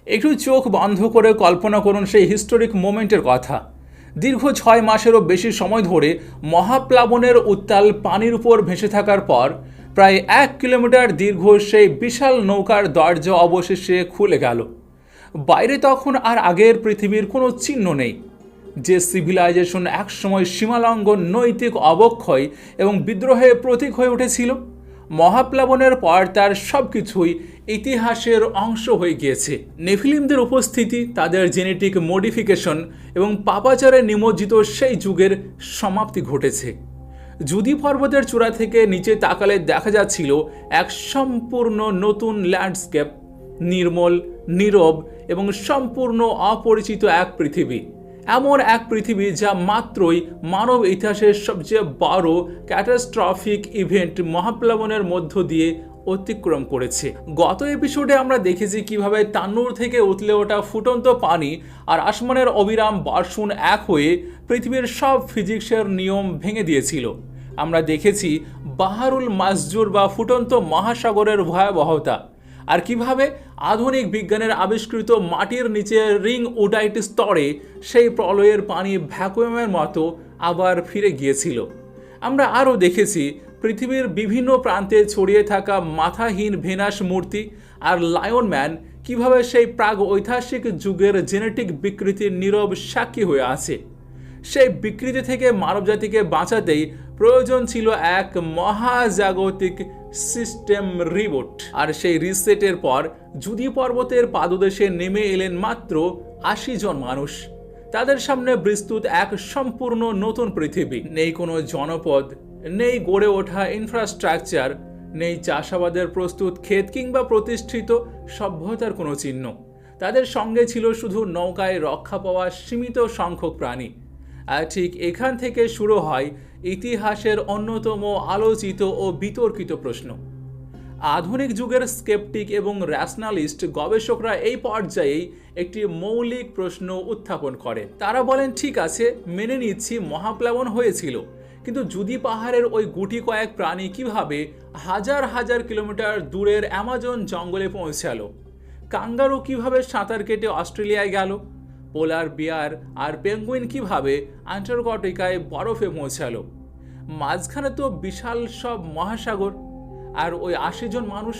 একটু চোখ বন্ধ করে কল্পনা করুন সেই হিস্টোরিক মোমেন্টের কথা। দীর্ঘ 6 মাসেরও বেশি সময় ধরে মহাপ্লাবনের উত্তাল পানির উপর ভেসে থাকার পর প্রায় 1 কিলোমিটার দীর্ঘ সেই বিশাল নৌকার দরজা অবশেষে খুলে গেল। বাইরে তখন আর আগের পৃথিবীর কোনো চিহ্ন নেই। যে সিভিলাইজেশন একসময় সীমালঙ্ঘন, নৈতিক অবক্ষয় এবং বিদ্রোহে প্রতীক হয়ে উঠেছিল, মহাপ্লাবনের পর তার সব কিছুই ইতিহাসের অংশ হয়ে গিয়েছে। নেফিলিমদের উপস্থিতি, তাদের জেনেটিক মডিফিকেশন এবং পাপাচারে নিমজ্জিত সেই যুগের সমাপ্তি ঘটেছে। জুদি পর্বতের চূড়া থেকে নিচে তাকালে দেখা যাচ্ছিল এক সম্পূর্ণ নতুন ল্যান্ডস্কেপ, নির্মল, নীরব এবং সম্পূর্ণ অপরিচিত এক পৃথিবী। এমন এক পৃথিবী যা মাত্রই মানব ইতিহাসের সবচেয়ে বড় ক্যাটাস্ট্রফিক ইভেন্ট মহাপ্লাবনের মধ্য দিয়ে অতিক্রম করেছে। গত এপিসোডে আমরা দেখেছি কিভাবে তান্নুর থেকে উতলে ওঠা ফুটন্ত পানি আর আসমানের অবিরাম বর্ষণ এক হয়ে পৃথিবীর সব ফিজিক্সের নিয়ম ভেঙে দিয়েছিল। আমরা দেখেছি বাহারুল মাসজুর বা ফুটন্ত মহাসাগরের ভয়াবহতা, আর কিভাবে আধুনিক বিজ্ঞানের আবিষ্কৃত মাটির নিচে রিং উডাইট স্তরে সেই প্রলয়ের পানি ভ্যাকুয়ামের মতো আবার ফিরে গিয়েছিল। আমরা আরও দেখেছি পৃথিবীর বিভিন্ন প্রান্তে ছড়িয়ে থাকা মাথাহীন ভেনাস মূর্তি আর লায়ন ম্যান কিভাবে সেই প্রাগ ঐতিহাসিক যুগের জেনেটিক বিকৃতির নীরব সাক্ষী হয়ে আছে। সেই বিকৃতি থেকে মানবজাতিকে বাঁচাতেই প্রয়োজন ছিল এক মহাজাগতিক সিস্টেম রিবুট। আর সেই রিসেটের পর জুদি পর্বতের পাদদেশে নেমে এলেন মাত্র 80 জন মানুষ। তাদের সামনে বিস্তৃত এক সম্পূর্ণ নতুন পৃথিবী। নেই কোনো জনপদ, নেই গড়ে ওঠা ইনফ্রাস্ট্রাকচার, নেই চাষাবাদের প্রস্তুত ক্ষেত কিংবা প্রতিষ্ঠিত সভ্যতার কোনো চিহ্ন। তাদের সঙ্গে ছিল শুধু নৌকায় রক্ষা পাওয়া সীমিত সংখ্যক প্রাণী। আর ঠিক এখান থেকে শুরু হয় ইতিহাসের অন্যতম আলোচিত ও বিতর্কিত প্রশ্ন। আধুনিক যুগের স্কেপটিক এবং র্যাশনালিস্ট গবেষকরা এই পর্যায়েই একটি মৌলিক প্রশ্ন উত্থাপন করেন। তারা বলেন, ঠিক আছে, মেনে নিচ্ছি মহাপ্লাবন হয়েছিল, কিন্তু জুদি পাহাড়ের ওই গুটি কয়েক প্রাণী কিভাবে হাজার হাজার কিলোমিটার দূরের অ্যামাজন জঙ্গলে পৌঁছালো? কাঙ্গারু কিভাবে সাঁতার কেটে অস্ট্রেলিয়ায় গেল? পোলার বিয়ার আর পেঙ্গুইন কিভাবে অ্যান্টার্কটিকায় বরফে পৌঁছালো? মাঝখানে তো বিশাল সব মহাসাগর। আর ওই 80 জন মানুষ,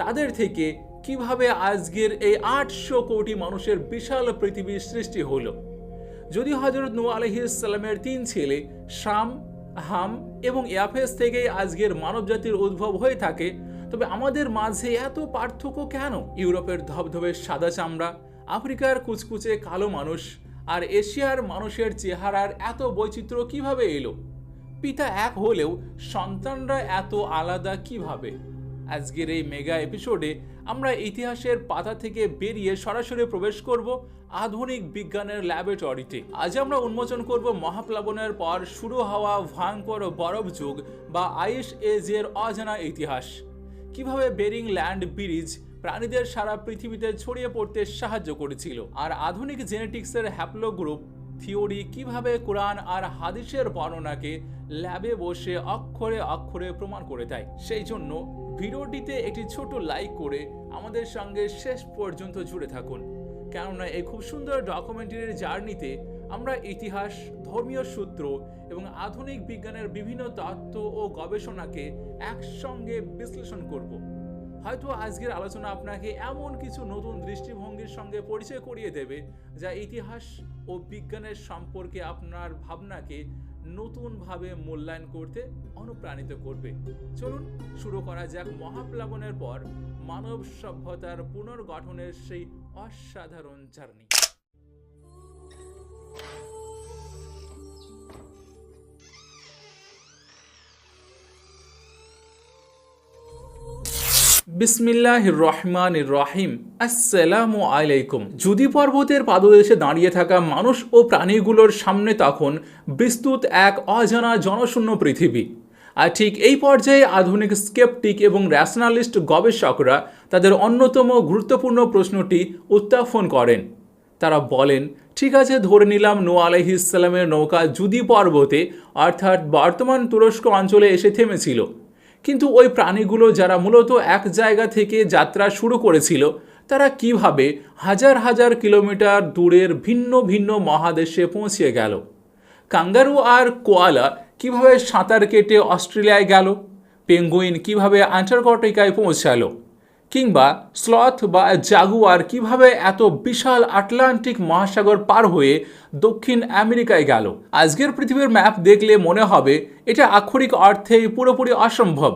তাদের থেকে কিভাবে আজকের এই 800 কোটি মানুষের বিশাল পৃথিবীর সৃষ্টি হলো? যদি হযরত নূহ আলাইহিস সালামের 3 ছেলে শাম, হাম এবং ইয়াফেস থেকেই আজকের মানবজাতির উদ্ভব হয়ে থাকে, তবে আমাদের মাঝে এত পার্থক্য কেন? ইউরোপের ধবধবে সাদা চামড়া, আফ্রিকার কুচকুচে কালো মানুষ আর এশিয়ার মানুষের চেহারার এত বৈচিত্র্য কিভাবে এলো? পিতা এক হলেও সন্তানরা এত আলাদা কিভাবে? আজকের এই মেগা এপিসোডে আমরা ইতিহাসের পাতা থেকে বেরিয়ে সরাসরি প্রবেশ করব আধুনিক বিজ্ঞানের ল্যাবরেটরিতে। আজ আমরা উন্মোচন করব মহাপ্লাবনের পর শুরু হওয়া ভয়ঙ্কর বরফ যুগ বা আইস এজের অজানা ইতিহাস। কিভাবে বেরিং ল্যান্ড ব্রিজ প্রাণীদের সারা পৃথিবীতে ছড়িয়ে পড়তে সাহায্য করেছিল, আর আধুনিক জেনেটিক্সের হ্যাপ্লোগ্রুপ থিওরি কিভাবে কোরআন আর হাদিসের বর্ণনাকে ল্যাবে বসে অক্ষরে অক্ষরে প্রমাণ করে দেয়। সেই জন্য ভিডিওটিতে একটি ছোট লাইক করে আমাদের সঙ্গে শেষ পর্যন্ত জুড়ে থাকুন, কেননা এই খুব সুন্দর ডকুমেন্টারির জার্নিতে আমরা ইতিহাস, ধর্মীয় সূত্র এবং আধুনিক বিজ্ঞানের বিভিন্ন তত্ত্ব ও গবেষণাকে একসঙ্গে বিশ্লেষণ করব। হয়তো আজকের আলোচনা আপনাকে এমন কিছু নতুন দৃষ্টিভঙ্গির সঙ্গে পরিচয় করিয়ে দেবে যা ইতিহাস ও বিজ্ঞানের সম্পর্কে আপনার ভাবনাকে নতুনভাবে মূল্যায়ন করতে অনুপ্রাণিত করবে। চলুন শুরু করা যাক মহাপ্লাবনের পর মানব সভ্যতার পুনর্গঠনের সেই অসাধারণ জার্নি। বিসমিল্লাহির রহমানির রহিম। আসসালামু আলাইকুম। জুদি পর্বতের পাদদেশে দাঁড়িয়ে থাকা মানুষ ও প্রাণীগুলোর সামনে তখন বিস্তৃত এক অজানা জনশূন্য পৃথিবী। আর ঠিক এই পর্যায়ে আধুনিক স্কেপটিক এবং র্যাশনালিস্ট গবেষকরা তাদের অন্যতম গুরুত্বপূর্ণ প্রশ্নটি উত্থাপন করেন। তারা বলেন, ঠিক আছে, ধরে নিলাম নূহ আলাইহিস সালামের নৌকা জুদি পর্বতে অর্থাৎ বর্তমান তুরস্ক অঞ্চলে এসে থেমেছিল, কিন্তু ওই প্রাণীগুলো যারা মূলত এক জায়গা থেকে যাত্রা শুরু করেছিল তারা কিভাবে হাজার হাজার কিলোমিটার দূরের ভিন্ন ভিন্ন মহাদেশে পৌঁছে গেল? কাঙ্গারু আর কোয়ালা কিভাবে সাঁতার কেটে অস্ট্রেলিয়ায় গেল? পেঙ্গুইন কিভাবে অ্যান্টার্কটিকায় পৌঁছালো? কিংবা স্লথ বা জাগুয়ার কিভাবে এত বিশাল আটলান্টিক মহাসাগর পার হয়ে দক্ষিণ আমেরিকায় গেল? আজকের পৃথিবীর ম্যাপ দেখলে মনে হবে এটা আক্ষরিক অর্থেই পুরোপুরি অসম্ভব,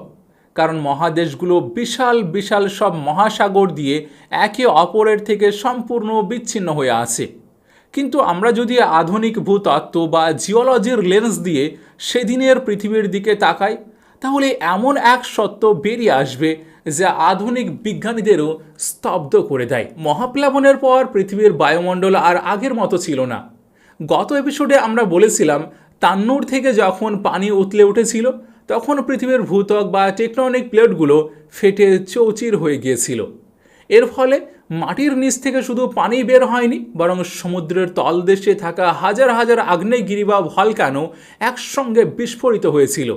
কারণ মহাদেশগুলো বিশাল বিশাল সব মহাসাগর দিয়ে একে অপরের থেকে সম্পূর্ণ বিচ্ছিন্ন হয়ে আছে। কিন্তু আমরা যদি আধুনিক ভূতত্ত্ব বা জিওলজির লেন্স দিয়ে সেদিনের পৃথিবীর দিকে তাকাই, তাহলে এমন এক সত্য বেরিয়ে আসবে যা আধুনিক বিজ্ঞানীদেরও স্তব্ধ করে দেয়। মহাপ্লাবনের পর পৃথিবীর বায়ুমণ্ডল আর আগের মতো ছিল না। গত এপিসোডে আমরা বলেছিলাম তান্নুর থেকে যখন পানি উতলে উঠেছিল তখন পৃথিবীর ভূত্বক বা টেকটনিক প্লেটগুলো ফেটে চৌচির হয়ে গিয়েছিল। এর ফলে মাটির নিচ থেকে শুধু পানি বের হয়নি, বরং সমুদ্রের তলদেশে থাকা হাজার হাজার আগ্নেয়গিরি বা ভলকানো একসঙ্গে বিস্ফোরিত হয়েছিল।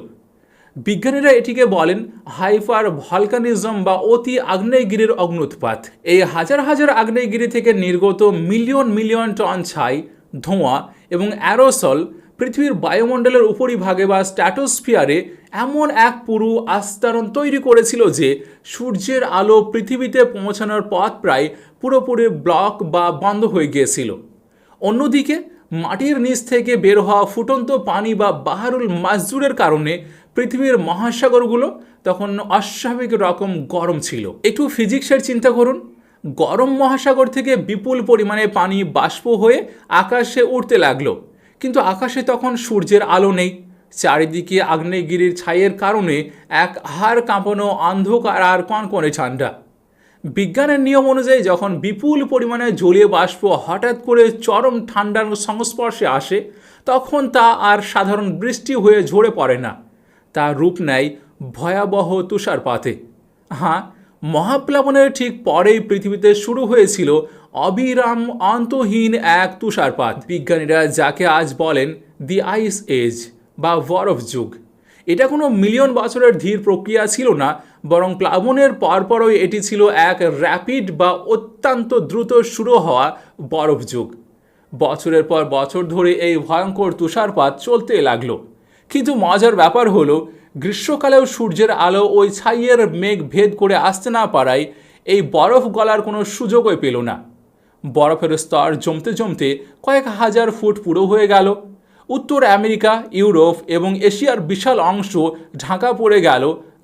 বিজ্ঞানীরা এটিকে বলেন হাইপার ভলকানিজম বা অতি আগ্নেয়গিরির অগ্নুৎপাত। এই হাজার হাজার আগ্নেয়গিরি থেকে নির্গত মিলিয়ন মিলিয়ন টন ছাই, ধোঁয়া এবং অ্যারোসল পৃথিবীর বায়ুমণ্ডলের উপরিভাগে বা স্ট্র্যাটোস্ফিয়ারে এমন এক পুরু আস্তরণ তৈরি করেছিল যে সূর্যের আলো পৃথিবীতে পৌঁছানোর পথ প্রায় পুরোপুরি ব্লক বা বন্ধ হয়ে গিয়েছিল। অন্যদিকে মাটির নিচ থেকে বের হওয়া ফুটন্ত পানি বা বাহারুল মাজজুরের কারণে পৃথিবীর মহাসাগরগুলো তখন অস্বাভাবিক রকম গরম ছিল। একটু ফিজিক্সের চিন্তা করুন, গরম মহাসাগর থেকে বিপুল পরিমাণে পানি বাষ্প হয়ে আকাশে উঠতে লাগলো, কিন্তু আকাশে তখন সূর্যের আলো নেই। চারিদিকে আগ্নেয়গিরির ছাইয়ের কারণে এক হাড় কাঁপানো অন্ধকার আর কনকনে ঠান্ডা। বিজ্ঞানের নিয়ম অনুযায়ী যখন বিপুল পরিমাণে জলীয় বাষ্প হঠাৎ করে চরম ঠান্ডার সংস্পর্শে আসে, তখন তা আর সাধারণ বৃষ্টি হয়ে ঝরে পড়ে না, তা রূপ নেয় ভয়াবহ তুষারপাতে। হ্যাঁ, মহাপ্লাবনের ঠিক পরেই পৃথিবীতে শুরু হয়েছিল অবিরাম অন্তহীন এক তুষারপাত, বিজ্ঞানীরা যাকে আজ বলেন দি আইস এজ বা বরফ যুগ। এটা কোনো মিলিয়ন বছরের ধীর প্রক্রিয়া ছিল না, বরং প্লাবনের পরপরই এটি ছিল এক র্যাপিড বা অত্যন্ত দ্রুত শুরু হওয়া বরফ যুগ। বছরের পর বছর ধরে এই ভয়ঙ্কর তুষারপাত চলতে লাগলো। কিন্তু মজার ব্যাপার হলো, গ্রীষ্মকালেও সূর্যের আলো ওই ছাইয়ের মেঘ ভেদ করে আসতে না পারায় এই বরফ গলার কোনো সুযোগই পেল না। বরফের স্তর জমতে জমতে কয়েক হাজার ফুট পুরো হয়ে গেল। উত্তর আমেরিকা, ইউরোপ এবং এশিয়ার বিশাল অংশ ঢাকা পড়ে গেল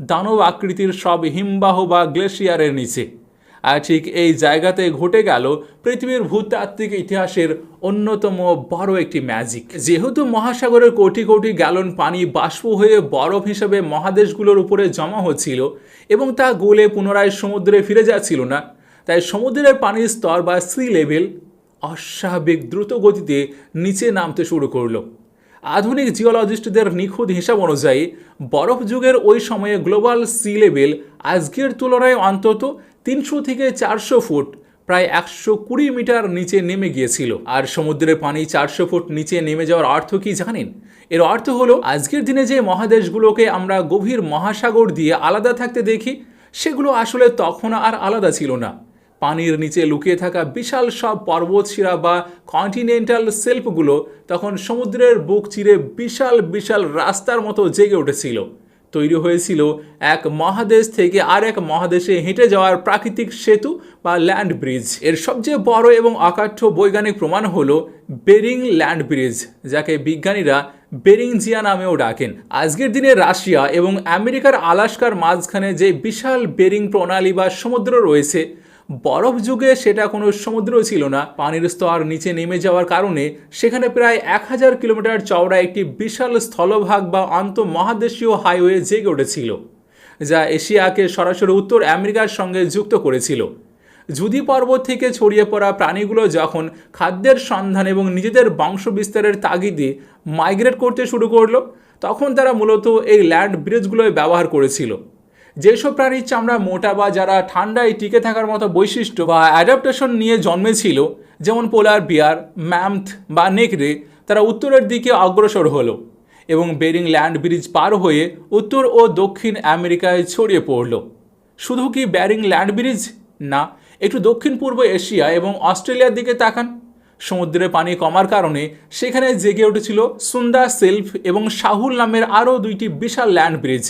দানব আকৃতির সব হিমবাহ বা গ্লেশিয়ারের নিচে। আর ঠিক এই জায়গাতে ঘটে গেল পৃথিবীর ভূতাত্ত্বিক ইতিহাসের অন্যতম বড় একটি ম্যাজিক। যেহেতু মহাসাগরের কোটি কোটি গ্যালন পানি বাষ্প হয়ে বরফ হিসেবে মহাদেশগুলোর উপরে জমা হচ্ছিল এবং তা গলে পুনরায় সমুদ্রে ফিরে যাচ্ছিল না, তাই সমুদ্রের পানির স্তর বা সি লেভেল অস্বাভাবিক দ্রুত গতিতে নিচে নামতে শুরু করলো। আধুনিক জিওলজিস্টদের নিখুঁত হিসাব অনুযায়ী বরফ যুগের ওই সময়ে গ্লোবাল সি লেভেল আজকের তুলনায় অন্তত 300 থেকে 400 ফুট, প্রায় 120 মিটার নিচে নেমে গিয়েছিল। আর সমুদ্রের পানি 400 ফুট নিচে নেমে যাওয়ার অর্থ কি জানেন? এর অর্থ হলো আজকের দিনে যে মহাদেশগুলোকে আমরা গভীর মহাসাগর দিয়ে আলাদা থাকতে দেখি, সেগুলো আসলে তখন আর আলাদা ছিল না। পানির নিচে লুকিয়ে থাকা বিশাল সব পর্বতশিরা বা কন্টিনেন্টাল সেলফগুলো তখন সমুদ্রের বুক চিরে বিশাল বিশাল রাস্তার মতো জেগে উঠেছিল। তৈরি হয়েছিল এক মহাদেশ থেকে আরেক মহাদেশে হেঁটে যাওয়ার প্রাকৃতিক সেতু বা ল্যান্ড ব্রিজ। এর সবচেয়ে বড় এবং অকাঠ্য বৈজ্ঞানিক প্রমাণ হলো বেরিং ল্যান্ড ব্রিজ, যাকে বিজ্ঞানীরা বেরিংজিয়া নামেও ডাকেন। আজকের দিনে রাশিয়া এবং আমেরিকার আলাস্কার মাঝখানে যে বিশাল বেরিং প্রণালী বা সমুদ্র রয়েছে, বরফ যুগে সেটা কোনো সমুদ্র ছিল না। পানির স্তর নিচে নেমে যাওয়ার কারণে সেখানে প্রায় 1000 কিলোমিটার চওড়া একটি বিশাল স্থলভাগ বা আন্তঃমহাদেশীয় হাইওয়ে জেগে উঠেছিল, যা এশিয়াকে সরাসরি উত্তর আমেরিকার সঙ্গে যুক্ত করেছিল। জুদি পর্বত থেকে ছড়িয়ে পড়া প্রাণীগুলো যখন খাদ্যের সন্ধান এবং নিজেদের বংশ বিস্তারের তাগিদে মাইগ্রেট করতে শুরু করলো, তখন তারা মূলত এই ল্যান্ড ব্রিজগুলোই ব্যবহার করেছিল। যেসব প্রাণীর চামড়া মোটা বা যারা ঠান্ডায় টিকে থাকার মতো বৈশিষ্ট্য বা অ্যাডাপ্টেশন নিয়ে জন্মেছিল, যেমন পোলার বিয়ার, ম্যামথ বা নেকড়ে, তারা উত্তরের দিকে অগ্রসর হলো এবং বেরিং ল্যান্ড ব্রিজ পার হয়ে উত্তর ও দক্ষিণ আমেরিকায় ছড়িয়ে পড়ল। শুধু কি বেরিং ল্যান্ড ব্রিজ? না, একটু দক্ষিণ পূর্ব এশিয়া এবং অস্ট্রেলিয়ার দিকে তাকান। সমুদ্রের পানি কমার কারণে সেখানে জেগে উঠেছিল সুন্দা সেলফ এবং শাহুল নামের আরও দুইটি বিশাল ল্যান্ড ব্রিজ।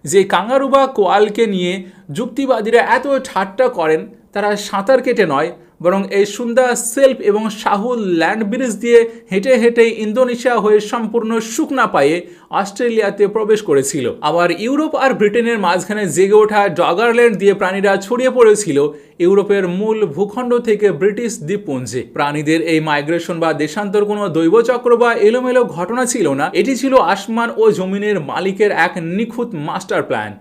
যে কাঙ্গারু বা কোয়ালকে নিয়ে যুক্তিবাদীরা এত ঠাট্টা করেন, তারা সাঁতার কেটে নয়, বরং এই সুন্দা সেলফ এবং শাহুল ল্যান্ড ব্রিজ দিয়ে হেঁটে হেঁটে ইন্দোনেশিয়া হয়ে সম্পূর্ণ শুকনা পায়ে অস্ট্রেলিয়াতে প্রবেশ করেছিল। আবার ইউরোপ আর ব্রিটেনের মাঝখানে জেগে ওঠা ডগারল্যান্ড দিয়ে প্রাণীরা ছড়িয়ে পড়েছিল ইউরোপের মূল ভূখণ্ড থেকে ব্রিটিশ দ্বীপপুঞ্জে। প্রাণীদের এই মাইগ্রেশন বা দেশান্তর কোনো দৈবচক্র বা এলোমেলো ঘটনা ছিল না, এটি ছিল আসমান ও জমিনের মালিকের এক নিখুঁত মাস্টার প্ল্যান।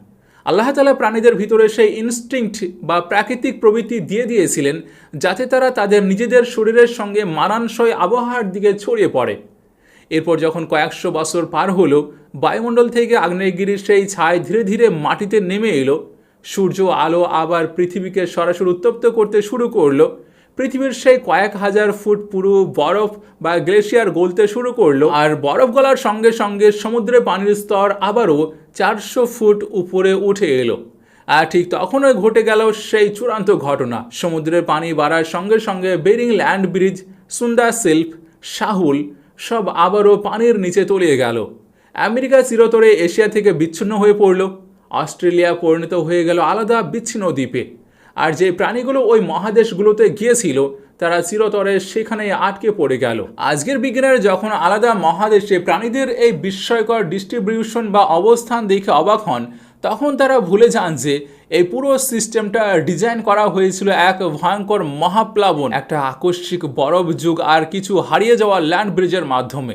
আল্লাহ তাআলা প্রাণীদের ভিতরে সেই ইনস্টিংক্ট বা প্রাকৃতিক প্রবৃত্তি দিয়ে দিয়েছিলেন যাতে তারা তাদের নিজেদের শরীরের সঙ্গে মানানসই আবহাওয়ার দিকে ছড়িয়ে পড়ে। এরপর যখন কয়েকশো বছর পার হলো, বায়ুমণ্ডল থেকে আগ্নেয়গিরির সেই ছাই ধীরে ধীরে মাটিতে নেমে এলো, সূর্য আলো আবার পৃথিবীকে সরাসরি উত্তপ্ত করতে শুরু করলো, পৃথিবীর সেই কয়েক হাজার ফুট পুরো বরফ বা গ্লেশিয়ার গলতে শুরু করলো, আর বরফ গলার সঙ্গে সঙ্গে সমুদ্রের পানির স্তর আবারও 400 ফুট উপরে উঠে এলো। আর ঠিক তখনই ঘটে গেল সেই চূড়ান্ত ঘটনা। সমুদ্রের পানি বাড়ার সঙ্গে সঙ্গে Bering land bridge, Sunda shelf, Sahul সব আবারও পানির নিচে তলিয়ে গেল। আমেরিকা চিরতরে এশিয়া থেকে বিচ্ছিন্ন হয়ে পড়ল। অস্ট্রেলিয়া পরিণত হয়ে গেল আলাদা বিচ্ছিন্ন দ্বীপে। আর যে প্রাণীগুলো ওই মহাদেশগুলোতে গিয়েছিল তারা চিরতরে সেখানেই আটকে পড়ে গেল। আজকের বিজ্ঞানের যখন আলাদা মহাদেশে প্রাণীদের এই বিস্ময়কর ডিস্ট্রিবিউশন বা অবস্থান দেখে অবাক হন, তখন তারা ভুলে যান যে এই পুরো সিস্টেমটা ডিজাইন করা হয়েছিল এক ভয়ঙ্কর মহাপ্লাবন, একটা আকস্মিক বরফ যুগ আর কিছু হারিয়ে যাওয়া ল্যান্ড ব্রিজের মাধ্যমে।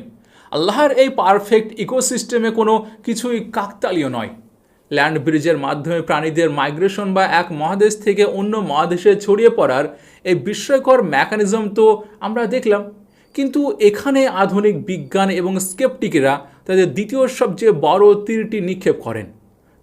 আল্লাহর এই পারফেক্ট ইকোসিস্টেমে কোনো কিছুই কাকতালীয় নয়। ল্যান্ড ব্রিজের মাধ্যমে প্রাণীদের মাইগ্রেশন বা এক মহাদেশ থেকে অন্য মহাদেশে ছড়িয়ে পড়ার এই বিস্ময়কর মেকানিজম তো আমরা দেখলাম, কিন্তু এখানে আধুনিক বিজ্ঞান এবং স্কেপটিকেরা তাদের দ্বিতীয় সবচেয়ে বড় তীরটি নিক্ষেপ করেন।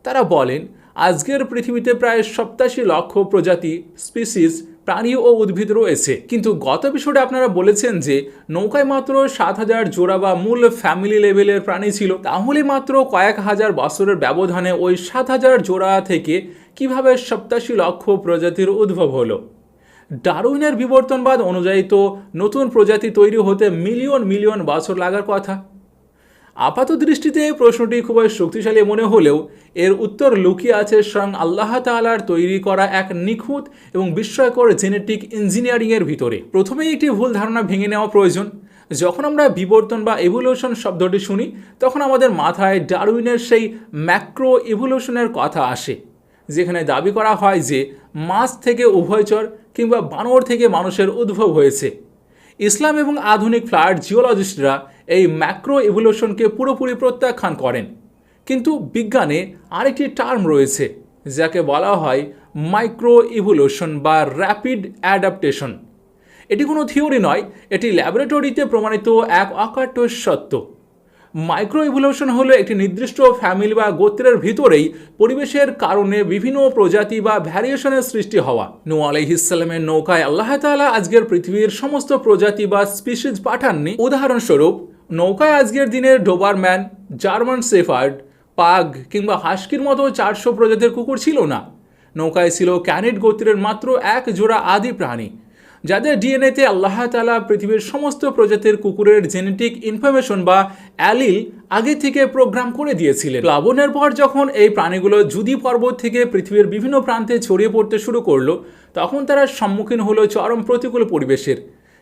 তারা বলেন আজকের পৃথিবীতে প্রায় 87 লক্ষ প্রজাতি স্পিসিস প্রাণী ও উদ্ভিদ রয়েছে, কিন্তু গত এপিসোডে আপনারা বলেছেন যে নৌকায় মাত্র 7000 জোড়া বা মূল ফ্যামিলি লেভেলের প্রাণী ছিল। তাহলে মাত্র কয়েক হাজার বছরের ব্যবধানে ওই 7000 জোড়া থেকে কিভাবে 87 লক্ষ প্রজাতির উদ্ভব হলো? ডারউইনের বিবর্তনবাদ অনুযায়ী তো নতুন প্রজাতি তৈরি হতে মিলিয়ন মিলিয়ন বছর লাগার কথা। আপাত দৃষ্টিতে এই প্রশ্নটি খুবই শক্তিশালী মনে হলেও এর উত্তর লুকিয়ে আছে স্বয়ং আল্লাহ তাআলার তৈরি করা এক নিখুঁত এবং বিস্ময়কর জেনেটিক ইঞ্জিনিয়ারিংয়ের ভিতরে। প্রথমেই একটি ভুল ধারণা ভেঙে নেওয়া প্রয়োজন। যখন আমরা বিবর্তন বা ইভলিউশন শব্দটি শুনি তখন আমাদের মাথায় ডারউইনের সেই ম্যাক্রো ইভলিউশনের কথা আসে, যেখানে দাবি করা হয় যে মাছ থেকে উভয়চর কিংবা বানর থেকে মানুষের উদ্ভব হয়েছে। ইসলাম এবং আধুনিক ফ্ল্যাট জিওলজিস্টরা এই ম্যাক্রো ইভলিউশনকে পুরোপুরি প্রত্যাখ্যান করেন, কিন্তু বিজ্ঞানে আরেকটি টার্ম রয়েছে যাকে বলা হয় মাইক্রো ইভলিউশন বা র্যাপিড অ্যাডাপ্টেশন। এটি কোনো থিওরি নয়, এটি ল্যাবরেটরিতে প্রমাণিত এক অকাট্য সত্য। মাইক্রো ইভলিউশন হলো একটি নির্দিষ্ট ফ্যামিলি বা গোত্রের ভিতরেই পরিবেশের কারণে বিভিন্ন প্রজাতি বা ভ্যারিয়েশনের সৃষ্টি হওয়া। নূহ আলাইহিস সালামের নৌকায় আল্লাহ তাআলা আজকের পৃথিবীর সমস্ত প্রজাতি বা স্পিসিস পাঠাননি। উদাহরণস্বরূপ, নৌকায় আজকের দিনের ডোবারম্যান, জার্মান শেফার্ড, পাগ কিংবা হাস্কির মতো 400 প্রজাতির কুকুর ছিল না। নৌকায় ছিল ক্যানিড গোত্রের মাত্র এক জোড়া আদি প্রাণী, যাদের ডিএনএতে আল্লাহ তাআলা পৃথিবীর সমস্ত প্রজাতির কুকুরের জেনেটিক ইনফরমেশন বা অ্যালিল আগে থেকে প্রোগ্রাম করে দিয়েছিলেন। প্লাবনের পর যখন এই প্রাণীগুলো জুদি পর্বত থেকে পৃথিবীর বিভিন্ন প্রান্তে ছড়িয়ে পড়তে শুরু করলো, তখন তারা সম্মুখীন হলো চরম প্রতিকূল পরিবেশের।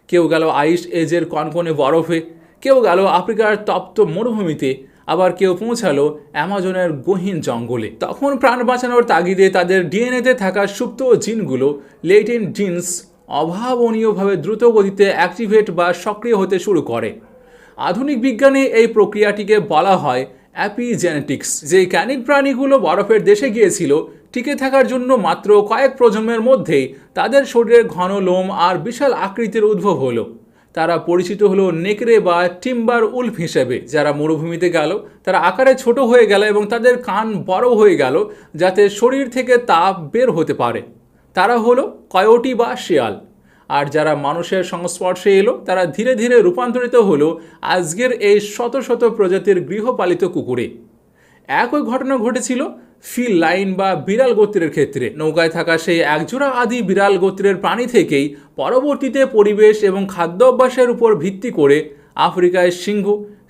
কেউ গেল আইস এজের কনকনে বরফে, কেউ গেল আফ্রিকার তপ্ত মরুভূমিতে, আবার কেউ পৌঁছালো অ্যামাজনের গহীন জঙ্গলে। তখন প্রাণ বাঁচানোর তাগিদে তাদের ডিএনএতে থাকা সুপ্ত জিনগুলো, লেটেন্ট জিনস, অভাবনীয়ভাবে দ্রুত গতিতে অ্যাক্টিভেট বা সক্রিয় হতে শুরু করে। আধুনিক বিজ্ঞানে এই প্রক্রিয়াটিকে বলা হয় অ্যাপিজেনেটিক্স। যে ক্যানিড প্রাণীগুলো বরফের দেশে গিয়েছিল, টিকে থাকার জন্য মাত্র কয়েক প্রজন্মের মধ্যেই তাদের শরীরের ঘন লোম আর বিশাল আকৃতির উদ্ভব হলো। তারা পরিচিত হলো নেকড়ে বা টিম্বার উলফ হিসেবে। যারা মরুভূমিতে গেল তারা আকারে ছোট হয়ে গেল এবং তাদের কান বড় হয়ে গেল যাতে শরীর থেকে তাপ বের হতে পারে। তারা হলো কয়োটি বা শিয়াল। আর যারা মানুষের সংস্পর্শে এলো তারা ধীরে ধীরে রূপান্তরিত হলো আজকের এই শত শত প্রজাতির গৃহপালিত কুকুরে। একই ঘটনা ঘটেছিল ফিল লাইন বা বিড়াল গোত্রের ক্ষেত্রে নৌকায় থাকা সেই একজোড়া আদি বিড়াল গোত্রের প্রাণী থেকেই পরবর্তীতে পরিবেশ এবং খাদ্য অভ্যাসের উপর ভিত্তি করে আফ্রিকায় সিংহ,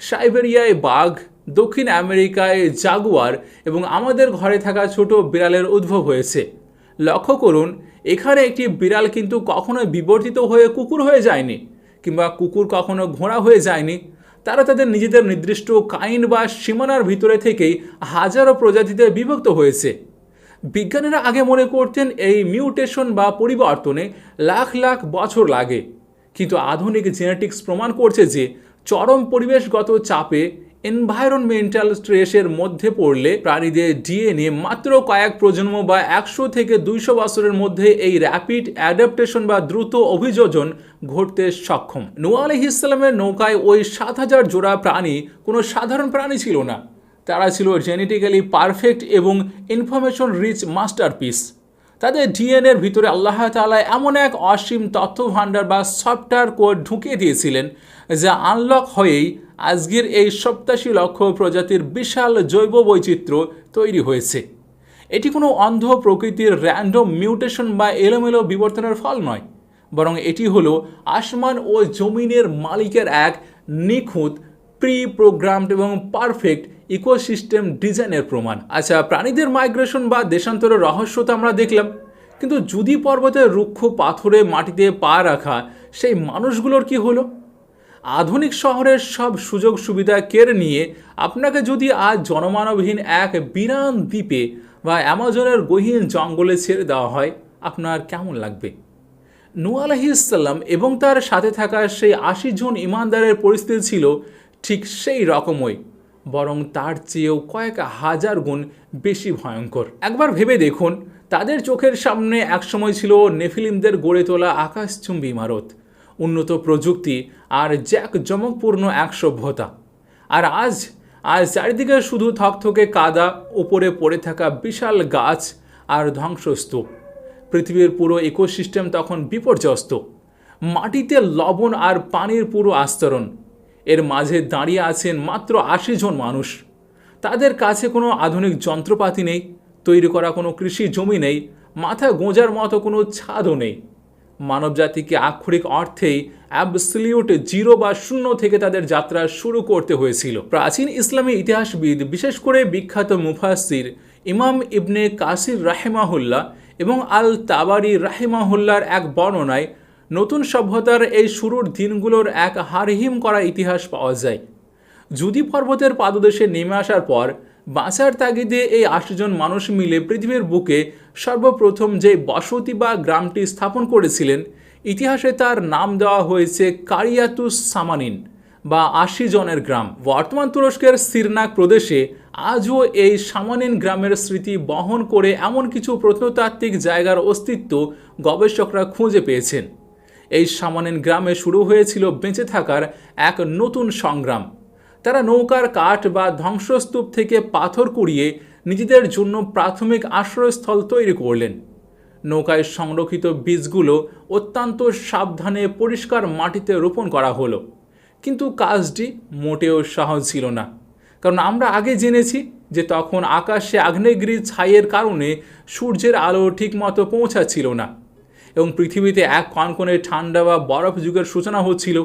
সাইবেরিয়ায় বাঘ, দক্ষিণ আমেরিকায় জাগুয়ার এবং আমাদের ঘরে থাকা ছোট বিড়ালের উদ্ভব হয়েছে। লক্ষ্য করুন, এখানে একটি বিড়াল কিন্তু কখনোই বিবর্তিত হয়ে কুকুর হয়ে যায়নি, কিংবা কুকুর কখনো ঘোড়া হয়ে যায়নি। তারা তাদের নিজেদের নির্দিষ্ট কাইন্ড বা সীমানার ভিতরে থেকেই হাজারো প্রজাতিতে বিভক্ত হয়েছে। বিজ্ঞানীরা আগে মনে করতেন এই মিউটেশন বা পরিবর্তনে লাখ লাখ বছর লাগে, কিন্তু আধুনিক জেনেটিক্স প্রমাণ করছে যে চরম পরিবেশগত চাপে, এনভায়রনমেন্টাল স্ট্রেসের মধ্যে পড়লে প্রাণীদের ডিএনএ মাত্র কয়েক প্রজন্ম বা 100 থেকে 200 বছরের মধ্যে এই র্যাপিড অ্যাডাপ্টেশন বা দ্রুত অভিযোজন ঘটতে সক্ষম। নূহ আলাইহিস সালামের নৌকায় ওই 7000 জোড়া প্রাণী কোনো সাধারণ প্রাণী ছিল না, তারা ছিল জেনেটিক্যালি পারফেক্ট এবং ইনফরমেশন রিচ মাস্টারপিস। তাদের ডিএনএর ভিতরে আল্লাহ তাআলা এমন এক অসীম তথ্য ভাণ্ডার বা সফটওয়্যার কোড ঢুকিয়ে দিয়েছিলেন, যা আনলক হয়েই আজকের এই 87 লক্ষ প্রজাতির বিশাল জৈব বৈচিত্র্য তৈরি হয়েছে। এটি কোনো অন্ধ প্রকৃতির র্যান্ডম মিউটেশন বা এলোমেলো বিবর্তনের ফল নয়, বরং এটি হলো আসমান ও জমিনের মালিকের এক নিখুঁত, প্রি প্রোগ্রামড এবং পারফেক্ট ইকোসিস্টেম ডিজাইনের প্রমাণ। আচ্ছা, প্রাণীদের মাইগ্রেশন বা দেশান্তরের রহস্য তো আমরা দেখলাম, কিন্তু যদি পর্বতের রুক্ষ পাথরে মাটিতে পা রাখা সেই মানুষগুলোর কি হলো? আধুনিক শহরের সব সুযোগ সুবিধা কেড়ে নিয়ে আপনাকে যদি আজ জনমানবহীন এক বিরান দ্বীপে বা অ্যামাজনের গহীন জঙ্গলে ছেড়ে দেওয়া হয়, আপনার কেমন লাগবে? নূহ আলাইহিস সালাম এবং তার সাথে থাকা সেই 80 জন ইমানদারের পরিস্থিতি ছিল ঠিক সেই রকমই, বরং তার চেয়েও কয়েক হাজার গুণ বেশি ভয়ঙ্কর। একবার ভেবে দেখুন, তাদের চোখের সামনে একসময় ছিল নেফিলিমদের গড়ে তোলা আকাশচুম্বী ইমারত, উন্নত প্রযুক্তি আর জাঁকজমকপূর্ণ এক সভ্যতা। আর আজ চারিদিকে শুধু থকথকে কাদা, উপরে পড়ে থাকা বিশাল গাছ আর ধ্বংসস্তূপ। পৃথিবীর পুরো ইকোসিস্টেম তখন বিপর্যস্ত। মাটিতে লবণ আর পানির পুরো আস্তরণ। এর মাঝে দাঁড়িয়ে আছেন মাত্র 80 জন মানুষ। তাদের কাছে কোনো আধুনিক যন্ত্রপাতি নেই, তৈরি করা কোনো কৃষি জমি নেই, মাথা গোঁজার মতো কোনো ছাদও নেই। মানবজাতিকে আক্ষরিক অর্থেই অ্যাবসলিউট জিরো বা শূন্য থেকে তাদের যাত্রা শুরু করতে হয়েছিল। প্রাচীন ইসলামী ইতিহাসবিদ, বিশেষ করে বিখ্যাত মুফাসসির ইমাম ইবনে কাসির রাহিমাহুল্লাহ এবং আল তাবারি রাহিমাহুল্লাহর এক বর্ণনায় নতুন সভ্যতার এই শুরুর দিনগুলোর এক হারহিম করা ইতিহাস পাওয়া যায়। জুদি পর্বতের পাদদেশে নেমে আসার পর বাঁচার তাগিদে এই 80 জন মানুষ মিলে পৃথিবীর বুকে সর্বপ্রথম যে বসতি বা গ্রামটি স্থাপন করেছিলেন, ইতিহাসে তার নাম দেওয়া হয়েছে কারিয়াতুস সামানিন বা 80 জনের গ্রাম। বর্তমান তুরস্কের সিরনাক প্রদেশে আজও এই সামানিন গ্রামের স্মৃতি বহন করে এমন কিছু প্রত্নতাত্ত্বিক জায়গার অস্তিত্ব গবেষকরা খুঁজে পেয়েছেন। এই সামানিন গ্রামে শুরু হয়েছিল বেঁচে থাকার এক নতুন সংগ্রাম। তারা নৌকার কাঠ বা ধ্বংসস্তূপ থেকে পাথর কুড়িয়ে নিজেদের জন্য প্রাথমিক আশ্রয়স্থল তৈরি করলেন। নৌকায় সংরক্ষিত বীজগুলো অত্যন্ত সাবধানে পরিষ্কার মাটিতে রোপণ করা হলো, কিন্তু কাজটি মোটেও সহজ ছিল না, কারণ আমরা আগে জেনেছি যে তখন আকাশে আগ্নেয়গিরির ছাইয়ের কারণে সূর্যের আলো ঠিকমতো পৌঁছাচ্ছিল না এবং পৃথিবীতে এক কনকনে ঠান্ডা বা বরফ যুগের সূচনা হচ্ছিল।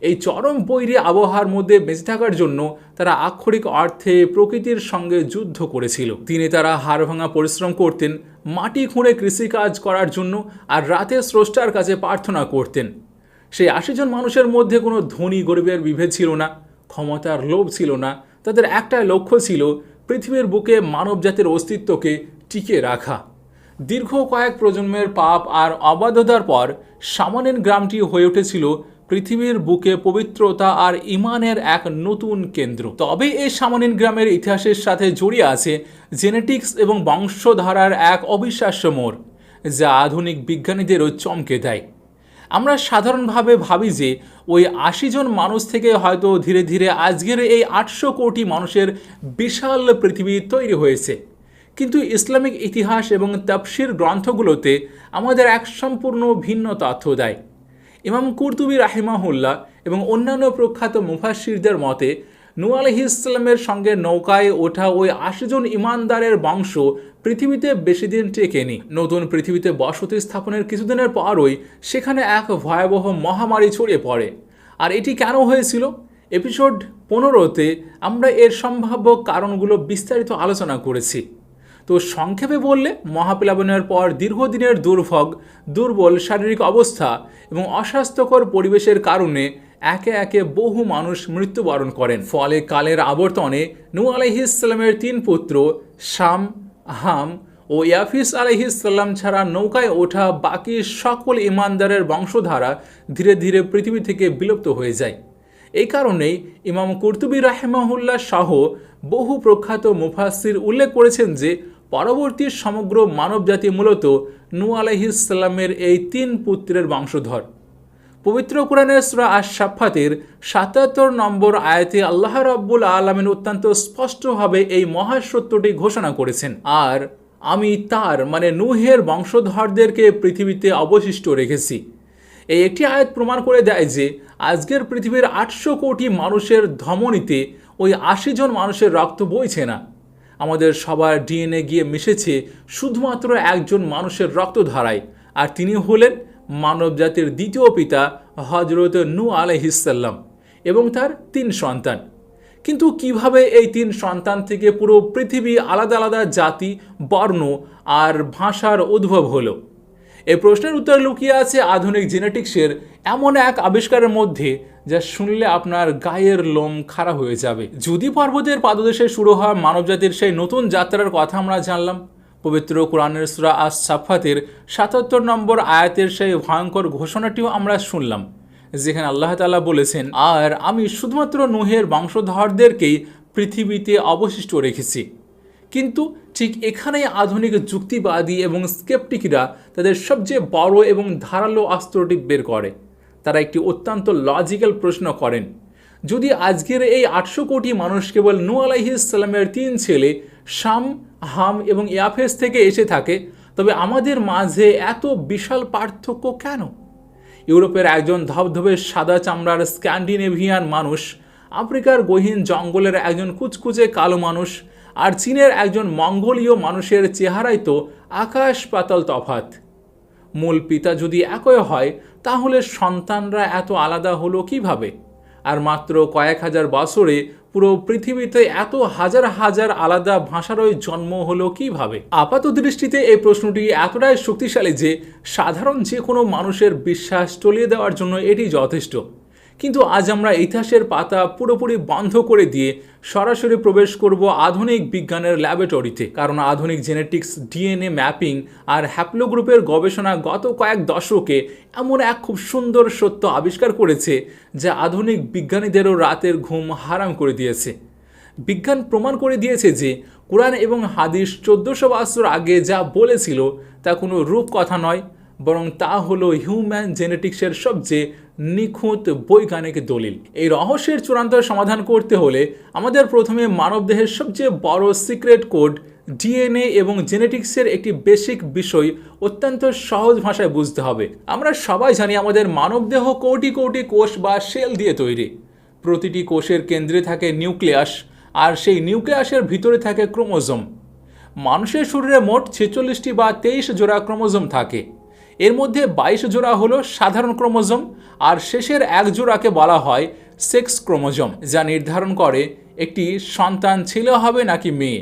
এই চরম বৈরী আবহাওয়ার মধ্যে বেঁচে থাকার জন্য তারা আক্ষরিক অর্থে প্রকৃতির সঙ্গে যুদ্ধ করেছিল। দিনে তারা হাড়ভাঙা পরিশ্রম করতেন মাটি খুঁড়ে কৃষিকাজ করার জন্য, আর রাতে স্রষ্টার কাছে প্রার্থনা করতেন। সেই 80 জন মানুষের মধ্যে কোনো ধনী গরিবের বিভেদ ছিল না, ক্ষমতার লোভ ছিল না। তাদের একটাই লক্ষ্য ছিল পৃথিবীর বুকে মানবজাতির অস্তিত্বকে টিকিয়ে রাখা। দীর্ঘ কয়েক প্রজন্মের পাপ আর অবাধ্যতার পর সামানিন গ্রামটি হয়ে উঠেছিল পৃথিবীর বুকে পবিত্রতা আর ইমানের এক নতুন কেন্দ্র। তবে এই সামানিন গ্রামের ইতিহাসের সাথে জড়িয়ে আছে জেনেটিক্স এবং বংশধারার এক অবিশ্বাস্য মোড়, যা আধুনিক বিজ্ঞানীদেরও চমকে দেয়। আমরা সাধারণভাবে ভাবি যে ওই 80 জন মানুষ থেকে হয়তো ধীরে ধীরে আজকের এই 800 কোটি মানুষের বিশাল পৃথিবী তৈরি হয়েছে, কিন্তু ইসলামিক ইতিহাস এবং তাফসির গ্রন্থগুলোতে আমাদের এক সম্পূর্ণ ভিন্ন তথ্য দেয়। ইমাম কুরতুবী রাহিমাহুল্লাহ এবং অন্যান্য প্রখ্যাত মুফাসসিরদের মতে নূহ আলাইহিস সালামের সঙ্গে নৌকায় ওঠা ওই ৮০ জন ইমানদারের বংশ পৃথিবীতে বেশি দিন টেকেনি। নতুন পৃথিবীতে বসতি স্থাপনের কিছুদিনের পরই সেখানে এক ভয়াবহ মহামারী ছড়িয়ে পড়ে। আর এটি কেন হয়েছিল? এপিসোড 15তে আমরা এর সম্ভাব্য কারণগুলো বিস্তারিত আলোচনা করেছি। তো সংক্ষেপে বললে, মহাপ্লাবনের পর দীর্ঘদিনের দুর্ভোগ, দুর্বল শারীরিক অবস্থা এবং অস্বাস্থ্যকর পরিবেশের কারণে একে একে বহু মানুষ মৃত্যুবরণ করেন। ফলে কালের আবর্তনে নূহ আলাইহিস সালামের 3 পুত্র শাম, হাম ও ইয়াফিস আলাইহিস সালাম ছাড়া নৌকায় ওঠা বাকি সকল ইমানদারের বংশধারা ধীরে ধীরে পৃথিবী থেকে বিলুপ্ত হয়ে যায়। এই কারণেই ইমাম কুরতুবী রাহিমাহুল্লাহ সহ বহু প্রখ্যাত মুফাসসির উল্লেখ করেছেন যে পরবর্তী সমগ্র মানবজাতি মূলত নূহ আলাইহিস সালামের এই 3 পুত্রের বংশধর। পবিত্র কোরআনের সূরা আশ-শাফাতের ৭৭ নম্বর আয়াতে আল্লাহ রাব্বুল আলামিন অত্যন্ত স্পষ্টভাবে এই মহাসত্যটি ঘোষণা করেছেন, আর আমি তার মানে নূহের বংশধরদেরকে পৃথিবীতে অবশিষ্ট রেখেছি। এই একটি আয়াত প্রমাণ করে দেয় যে আজকের পৃথিবীর ৮০০ কোটি মানুষের ধমনীতে ওই ৮০ জন মানুষের রক্ত বইছে না। আমাদের সবার ডিএনএ গিয়ে মিশেছে শুধুমাত্র একজন মানুষের রক্তধারায়, আর তিনি হলেন মানবজাতির দ্বিতীয় পিতা হযরত নূহ আলাইহিস সালাম এবং তার 3 সন্তান। কিন্তু কিভাবে এই 3 সন্তান থেকে পুরো পৃথিবী আলাদা আলাদা জাতি, বর্ণ আর ভাষার উদ্ভব হলো? এই প্রশ্নের উত্তর লুকিয়ে আছে আধুনিক জেনেটিক্সের এমন এক আবিষ্কারের মধ্যে যা শুনলে আপনার গায়ের লোম খাড়া হয়ে যাবে। যদি পর্বতের পাদদেশে শুরু হওয়া মানবজাতির সেই নতুন যাত্রার কথা আমরা জানলাম, পবিত্র কোরআনের সূরা আশ-শাফাতের ৭৭ নম্বর আয়াতের সেই ভয়ঙ্কর ঘোষণাটিও আমরা শুনলাম, যেখানে আল্লাহ তাআলা বলেছেন, আর আমি শুধুমাত্র নূহের বংশধরদেরকেই পৃথিবীতে অবশিষ্ট রেখেছি। কিন্তু ঠিক এখানেই আধুনিক যুক্তিবাদী এবং স্কেপটিকরা তাদের সবচেয়ে বড় এবং ধারালো অস্ত্রটি বের করে। তারা একটি অত্যন্ত লজিক্যাল প্রশ্ন করেন, যদি আজকের এই ৮০০ কোটি মানুষ কেবল নূহ আলাইহিস সালামের 3 ছেলে শাম, হাম এবং ইয়াফেস থেকে এসে থাকে, তবে আমাদের মাঝে এত বিশাল পার্থক্য কেন? ইউরোপের একজন ধবধবে সাদা চামড়ার স্ক্যান্ডিনেভিয়ান মানুষ, আফ্রিকার গহীন জঙ্গলের একজন কুচকুচে কালো মানুষ, আর চীনের একজন মঙ্গোলীয় মানুষের চেহারায় তো আকাশ পাতাল তফাৎ। মূল পিতা যদি একই হয়, তাহলে সন্তানরা এত আলাদা হলো কিভাবে? আর মাত্র কয়েক হাজার বছরে পুরো পৃথিবীতে এত হাজার হাজার আলাদা ভাষারই জন্ম হলো কিভাবে? আপাত দৃষ্টিতে এই প্রশ্নটি এতটাই শক্তিশালী যে সাধারণ যে কোনো মানুষের বিশ্বাস টলিয়ে দেওয়ার জন্য এটি যথেষ্ট। কিন্তু আজ আমরা ইতিহাসের পাতা পুরোপুরি বন্ধ করে দিয়ে সরাসরি প্রবেশ করব আধুনিক বিজ্ঞানের ল্যাবরেটরিতে। কারণ আধুনিক জেনেটিক্স, ডিএনএ ম্যাপিং আর হ্যাপ্লোগ্রুপের গবেষণা গত কয়েক দশকে এমন এক খুব সুন্দর সত্য আবিষ্কার করেছে যা আধুনিক বিজ্ঞানীদেরও রাতের ঘুম হারাম করে দিয়েছে। বিজ্ঞান প্রমাণ করে দিয়েছে যে কোরআন এবং হাদিস 1400 বছর আগে যা বলেছিল তা কোনো রূপকথা নয়, বরং তা হলো হিউম্যান জেনেটিক্সের সবচেয়ে নিখুঁত বৈজ্ঞানিক দলিল। এই রহস্যের চূড়ান্ত সমাধান করতে হলে আমাদের প্রথমে মানবদেহের সবচেয়ে বড় সিক্রেট কোড ডিএনএ এবং জেনেটিক্সের একটি বেসিক বিষয় অত্যন্ত সহজ ভাষায় বুঝতে হবে। আমরা সবাই জানি আমাদের মানবদেহ কোটি কোটি কোষ বা সেল দিয়ে তৈরি। প্রতিটি কোষের কেন্দ্রে থাকে নিউক্লিয়াস, আর সেই নিউক্লিয়াসের ভিতরে থাকে ক্রোমোজোম। মানুষের শরীরে মোট 46টি বা 23 জোড়া ক্রোমোজোম থাকে। এর মধ্যে 22 জোড়া হলো সাধারণ ক্রোমোজোম, আর শেষের 1 জোড়াকে বলা হয় সেক্স ক্রোমোজোম, যা নির্ধারণ করে একটি সন্তান ছেলে হবে নাকি মেয়ে।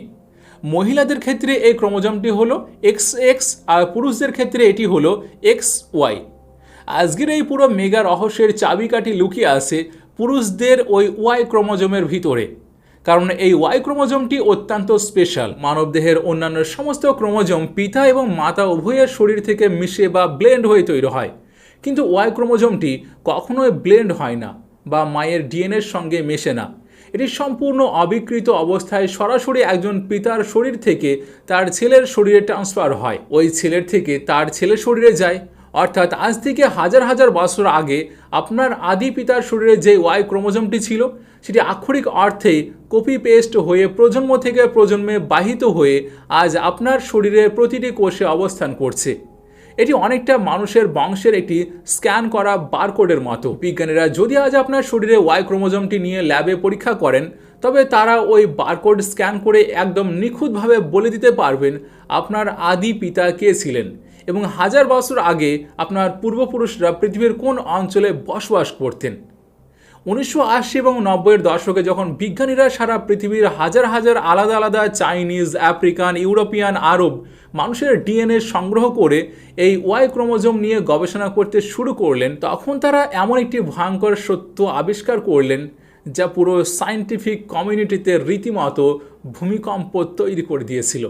মহিলাদের ক্ষেত্রে এই ক্রোমোজোমটি হলো XX, আর পুরুষদের ক্ষেত্রে এটি হলো XY। আজকের এই পুরো মেগা রহস্যের চাবিকাঠি লুকিয়ে আছে পুরুষদের ওই Y ক্রোমোজোমের ভিতরে। কারণ এই ওয়াই ক্রোমোজোমটি অত্যন্ত স্পেশাল। মানবদেহের অন্যান্য সমস্ত ক্রোমোজোম পিতা এবং মাতা উভয়ের শরীর থেকে মিশে বা ব্লেন্ড হয়ে তৈরি হয়, কিন্তু ওয়াই ক্রোমোজোমটি কখনোই ব্লেন্ড হয় না বা মায়ের ডিএনএর সঙ্গে মেশে না। এটি সম্পূর্ণ অবিকৃত অবস্থায় সরাসরি একজন পিতার শরীর থেকে তার ছেলের শরীরে ট্রান্সফার হয়, ওই ছেলের থেকে তার ছেলের শরীরে যায়। অর্থাৎ আজ থেকে হাজার হাজার বছর আগে আপনার আদি পিতার শরীরে যে ওয়াই ক্রোমোজোমটি ছিল সেটি আক্ষরিক অর্থে কপি পেস্ট হয়ে প্রজন্ম থেকে প্রজন্মে বাহিত হয়ে আজ আপনার শরীরের প্রতিটি কোষে অবস্থান করছে। এটি অনেকটা মানুষের বংশের একটি স্ক্যান করা বারকোডের মতো। বিজ্ঞানীরা যদি আজ আপনার শরীরে ওয়াই ক্রোমোজোমটি নিয়ে ল্যাবে পরীক্ষা করেন, তবে তারা ওই বারকোড স্ক্যান করে একদম নিখুঁতভাবে বলে দিতে পারবেন আপনার আদি পিতা কে ছিলেন এবং 1000 বছর আগে আপনার পূর্বপুরুষরা পৃথিবীর কোন অঞ্চলে বসবাস করতেন। 1980 এবং 90-এর দশকে যখন বিজ্ঞানীরা সারা পৃথিবীর হাজার হাজার আলাদা আলাদা চাইনিজ, আফ্রিকান, ইউরোপিয়ান, আরব মানুষের ডিএনএ সংগ্রহ করে এই ওয়াই ক্রোমোজোম নিয়ে গবেষণা করতে শুরু করলেন, তখন তারা এমন একটি ভয়ঙ্কর সত্য আবিষ্কার করলেন যা পুরো সায়েন্টিফিক কমিউনিটিতে রীতিমতো ভূমিকম্প তৈরি করে দিয়েছিল।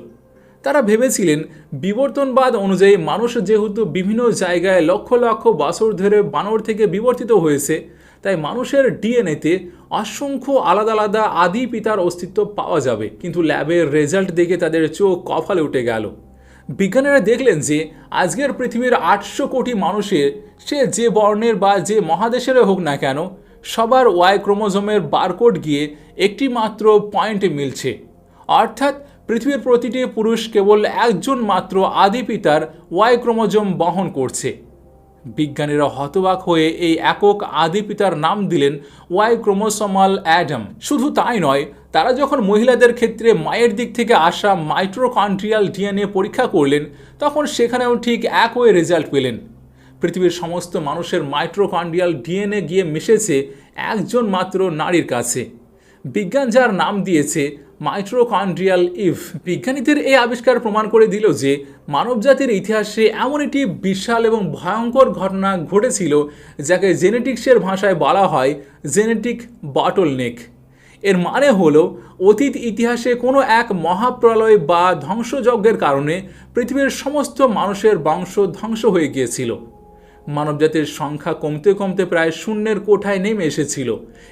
তারা ভেবেছিলেন বিবর্তনবাদ অনুযায়ী মানুষ যেহেতু বিভিন্ন জায়গায় লক্ষ লক্ষ বছর ধরে বানর থেকে বিবর্তিত হয়েছে, তাই মানুষের ডিএনএতে অসংখ্য আলাদা আলাদা আদি পিতার অস্তিত্ব পাওয়া যাবে। কিন্তু ল্যাবের রেজাল্ট দেখে তাদের চোখ কপালে উঠে গেল। বিজ্ঞানীরা দেখলেন যে আজকের পৃথিবীর 800 কোটি মানুষের, সে যে বর্ণের বা যে মহাদেশের হোক না কেন, সবার ওয়াই ক্রোমোজোমের বারকোড গিয়ে একটি মাত্র পয়েন্টে মিলছে। অর্থাৎ পৃথিবীর প্রতিটি পুরুষ কেবল একজন মাত্র আদি পিতার ওয়াই ক্রোমোজোম বহন করছে। বিজ্ঞানীরা হতবাক হয়ে এই একক আদি পিতার নাম দিলেন ওয়াই ক্রোমোসোমাল অ্যাডাম। শুধু তাই নয়, তারা যখন মহিলাদের ক্ষেত্রে মায়ের দিক থেকে আসা মাইটোকন্ড্রিয়াল ডিএনএ পরীক্ষা করলেন, তখন সেখানেও ঠিক একই রেজাল্ট পেলেন। পৃথিবীর সমস্ত মানুষের মাইটোকন্ড্রিয়াল ডিএনএ গিয়ে মিশেছে একজন মাত্র নারীর কাছে। বিজ্ঞান যার নাম দিয়েছে মাইটোকন্ড্রিয়াল ইভ। বিজ্ঞানীদের এই আবিষ্কার প্রমাণ করে দিল যে মানবজাতির ইতিহাসে এমন একটি বিশাল এবং ভয়ঙ্কর ঘটনা ঘটেছিল যাকে জেনেটিক্সের ভাষায় বলা হয় জেনেটিক বটলনেক। এর মানে হলো অতীত ইতিহাসে কোনো এক মহাপ্রলয় বা ধ্বংসযজ্ঞের কারণে পৃথিবীর সমস্ত মানুষের বংশ ধ্বংস হয়ে গিয়েছিল। মানবজাতির সংখ্যা কমতে কমতে প্রায় শূন্যের কোঠায় নেমে এসেছিল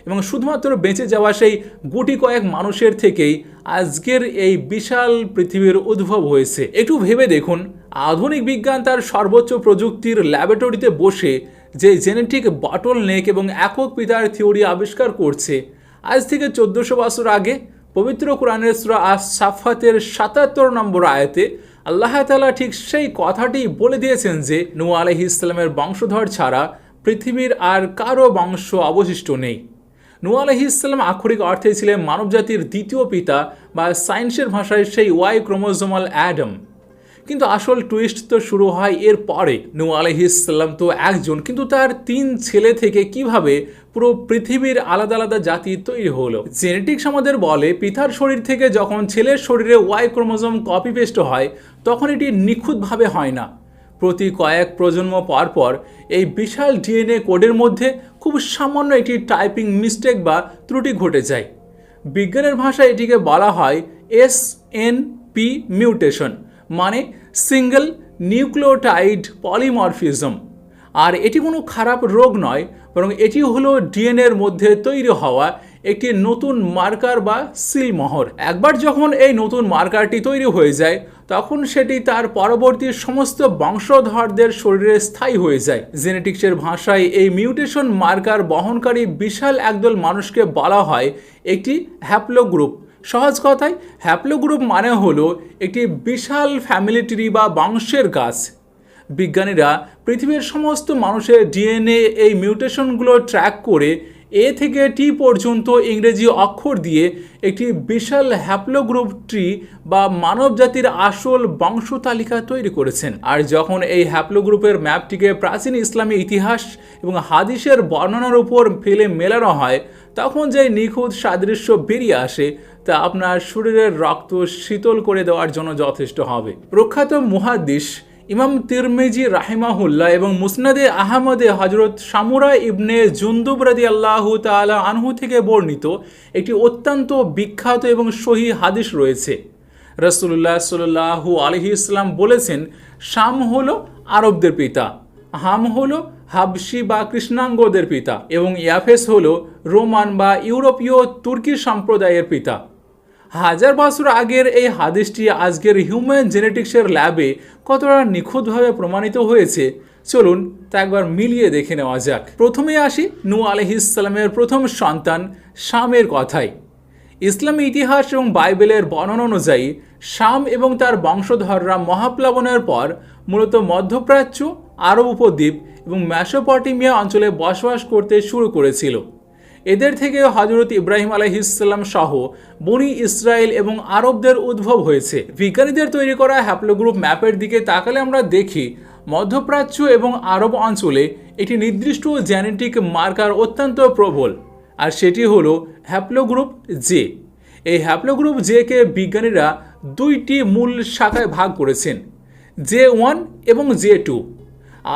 এবং শুধুমাত্র বেঁচে যাওয়া সেই গুটি কয়েক মানুষের থেকেই আজকের এই বিশাল পৃথিবীর উদ্ভব হয়েছে। একটু ভেবে দেখুন, আধুনিক বিজ্ঞান তার সর্বোচ্চ প্রযুক্তির ল্যাবরেটরিতে বসে যে জেনেটিক বটলনেক এবং একক পিতার থিওরি আবিষ্কার করছে, আজ থেকে 1400 বছর আগে পবিত্র কোরআনের সূরা আস-সাফফাতের 77 নম্বর আয়াতে আল্লাহ তাআলা ঠিক সেই কথাটি বলে দিয়েছেন যে নূহ আলাইহিস সালামের বংশধর ছাড়া পৃথিবীর আর কারো বংশ অবশিষ্ট নেই। নূহ আলাইহিস সালাম আক্ষরিক অর্থে ছিলেন মানবজাতির দ্বিতীয় পিতা বা সায়েন্সের ভাষায় সেই ওয়াই ক্রোমোজোমাল অ্যাডাম। কিন্তু আসল টুইস্ট তো শুরু হয় এর পরে। নূহ আলাইহিস সালাম তো একজন, কিন্তু তার 3 ছেলে থেকে কিভাবে পুরো পৃথিবীর আলাদা আলাদা জাতি তৈরি হলো? জেনেটিক্স আমাদের বলে পিতার শরীর থেকে যখন ছেলের শরীরে ওয়াই ক্রোমোজোম কপি পেস্ট হয়, তখন এটি নিখুঁতভাবে হয় না। প্রতি কয়েক প্রজন্ম পর পর এই বিশাল ডিএনএ কোডের মধ্যে খুব সামান্য একটি টাইপিং মিস্টেক বা ত্রুটি ঘটে যায়। বিজ্ঞানের ভাষায় এটিকে বলা হয় SNP মিউটেশন, মানে সিঙ্গেল নিউক্লিওটাইড পলিমরফিজম। আর এটি কোনো খারাপ রোগ নয়, বরং এটি হলো ডিএনএর মধ্যে তৈরি হওয়া একটি নতুন মার্কার বা সিলমোহর। একবার যখন এই নতুন মার্কারটি তৈরি হয়ে যায়, তখন সেটি তার পরবর্তী সমস্ত বংশধরদের শরীরে স্থায়ী হয়ে যায়। জেনেটিক্সের ভাষায় এই মিউটেশন মার্কার বহনকারী বিশাল একদল মানুষকে বলা হয় একটি হ্যাপ্লোগ্রুপ। সহজ কথায় হ্যাপ্লোগ্রুপ মানে হলো একটি বিশাল ফ্যামিলি ট্রি বা বংশের গাছ। বিজ্ঞানীরা পৃথিবীর সমস্ত মানুষের ডিএনএ এই মিউটেশনগুলো ট্র্যাক করে এ থেকে টি পর্যন্ত ইংরেজি অক্ষর দিয়ে একটি বিশাল হ্যাপ্লোগ্রুপ ট্রি বা মানবজাতির আসল বংশ তালিকা তৈরি করেছেন। আর যখন এই হ্যাপ্লোগ্রুপের ম্যাপটিকে প্রাচীন ইসলামী ইতিহাস এবং হাদিসের বর্ণনার উপর ফেলে মেলানো হয়, তখন যে নিখুঁত সাদৃশ্য বেরিয়ে আসে তা আপনার শরীরের রক্ত শীতল করে দেওয়ার জন্য যথেষ্ট হবে। প্রখ্যাত মুহাদ্দিস ইমাম তিরমিজি রাহিমাহুল্লাহ এবং মুসনাদে আহমদে হজরত সামুরা ইবনে জুন্দুব রাদিয়াল্লাহু তাআলা আনহু থেকে বর্ণিত একটি অত্যন্ত বিখ্যাত এবং সহি হাদিস রয়েছে। রাসূলুল্লাহ সাল্লাল্লাহু আলাইহি ওয়াসাল্লাম বলেছেন, শাম হলো আরবদের পিতা, হাম হলো হাবশি বা কৃষ্ণাঙ্গদের পিতা এবং ইয়াফেস হলো রোমান বা ইউরোপীয় তুর্কি সম্প্রদায়ের পিতা। 1000 বছর আগের এই হাদিসটি আজকের হিউম্যান জেনেটিক্সের ল্যাবে কতটা নিখুঁতভাবে প্রমাণিত হয়েছে, চলুন তা একবার মিলিয়ে দেখে নেওয়া যাক। প্রথমে আসি নূহ আলাইহিস সালামের প্রথম সন্তান শামের কথায়। ইসলামী ইতিহাস এবং বাইবেলের বর্ণনা অনুযায়ী শাম এবং তার বংশধররা মহাপ্লাবনের পর মূলত মধ্যপ্রাচ্য, আরব উপদ্বীপ এবং মেসোপটেমিয়া অঞ্চলে বসবাস করতে শুরু করেছিল। এদের থেকে হযরত ইব্রাহিম আলাইহিসসালাম সহ বনি ইসরায়েল এবং আরবদের উদ্ভব হয়েছে। বিজ্ঞানীদের তৈরি করা হ্যাপ্লোগ্রুপ ম্যাপের দিকে তাকালে আমরা দেখি মধ্যপ্রাচ্য এবং আরব অঞ্চলে একটি নির্দিষ্ট জেনেটিক মার্কার অত্যন্ত প্রবল, আর সেটি হলো হ্যাপ্লোগ্রুপ জে। এই হ্যাপ্লোগ্রুপ জেকে বিজ্ঞানীরা দুইটি মূল শাখায় ভাগ করেছেন, J1 এবং J2।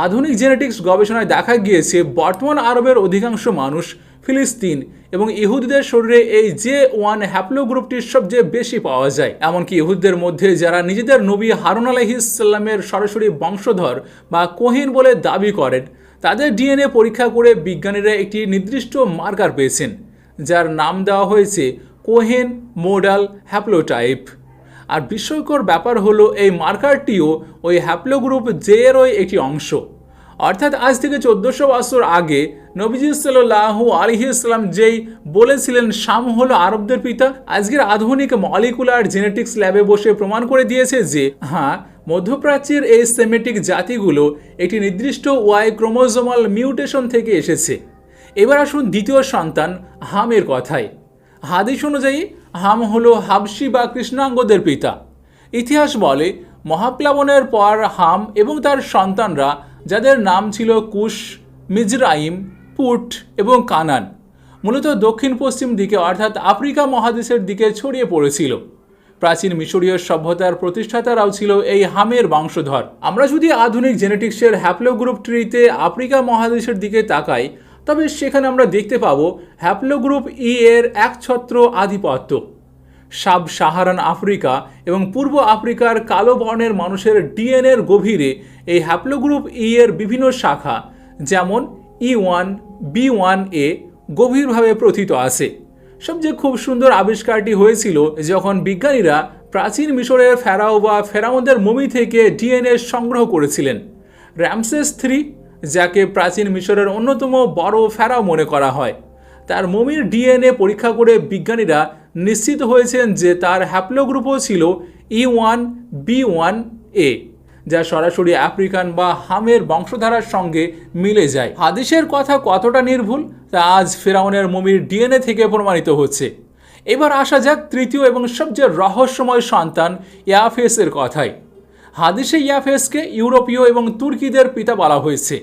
আধুনিক জেনেটিক্স গবেষণায় দেখা গিয়েছে বর্তমান আরবের অধিকাংশ মানুষ, ফিলিস্তিন এবং ইহুদিদের শরীরে এই J1 হ্যাপ্লোগ্রুপটি সবচেয়ে বেশি পাওয়া যায়। এমনকি ইহুদিদের মধ্যে যারা নিজেদের নবী হারুন আলাইহিসসালামের সরাসরি বংশধর বা কোহেন বলে দাবি করেন, তাদের ডিএনএ পরীক্ষা করে বিজ্ঞানীরা একটি নির্দিষ্ট মার্কার পেয়েছেন, যার নাম দেওয়া হয়েছে কোহেন মোডাল হ্যাপ্লোটাইপ। আর বিস্ময়কর ব্যাপার হলো এই মার্কারটিও ওই হ্যাপ্লোগ্রুপ জে এরই একটি অংশ। অর্থাৎ আজ থেকে 1400 বছর আগে নবীজি সাল্লাল্লাহু আলাইহি সাল্লাম যেই বলেছিলেন শাম হলো আরবদের পিতা, আজকের আধুনিক মলিকুলার জেনেটিক্স ল্যাবে বসে প্রমাণ করে দিয়েছে যে হ্যাঁ, মধ্যপ্রাচ্যের এই সেমেটিক জাতিগুলো একটি নির্দিষ্ট ওয়াই ক্রোমোজোমাল মিউটেশন থেকে এসেছে। এবার আসুন দ্বিতীয় সন্তান হামের কথায়। হাদিস অনুযায়ী হাম হলো হাবশি বা কৃষ্ণাঙ্গদের পিতা। ইতিহাস বলে মহাপ্লাবনের পর হাম এবং তার সন্তানরা, যাদের নাম ছিল কুশ, মিজরাইম, পুট এবং কানান, মূলত দক্ষিণ পশ্চিম দিকে অর্থাৎ আফ্রিকা মহাদেশের দিকে ছড়িয়ে পড়েছিল। প্রাচীন মিশরীয় সভ্যতার প্রতিষ্ঠাতারাও ছিল এই হামের বংশধর। আমরা যদি আধুনিক জেনেটিক্সের হ্যাপ্লোগ্রুপ ট্রিতে আফ্রিকা মহাদেশের দিকে তাকাই, তবে সেখানে আমরা দেখতে পাবো হ্যাপ্লোগ্রুপ ই এর একছত্র আধিপত্য। সাব সাহারান আফ্রিকা এবং পূর্ব আফ্রিকার কালো বর্ণের মানুষের ডিএনএর গভীরে এই হ্যাপ্লোগ্রুপ ই এর বিভিন্ন শাখা, যেমন E1, B1A গভীরভাবে প্রথিত আছে। সবচেয়ে খুব সুন্দর আবিষ্কারটি হয়েছিল যখন বিজ্ঞানীরা প্রাচীন মিশরের ফেরাও বা ফেরাউনদের মমি থেকে ডিএনএ সংগ্রহ করেছিলেন। রামসেস III, যাকে প্রাচীন মিশরের অন্যতম বড় ফেরাও মনে করা হয়, তার মমির ডিএনএ পরীক্ষা করে বিজ্ঞানীরা নিশ্চিত হয়েছেন যে তার হ্যাপ্লোগ্রুপও ছিল E1, B1A, যা সরাসরি আফ্রিকান বা হামের বংশধারার সঙ্গে মিলে যায়। হাদিসের কথা কতটা নির্ভুল তা আজ ফেরাউনের মমির ডিএনএ থেকে প্রমাণিত হচ্ছে। এবার আসা যাক তৃতীয় এবং সবচেয়ে রহস্যময় সন্তান ইয়াফেসের কথায়। হাদিসে ইয়াফেসকে ইউরোপীয় এবং তুর্কিদের পিতা বলা হয়েছে।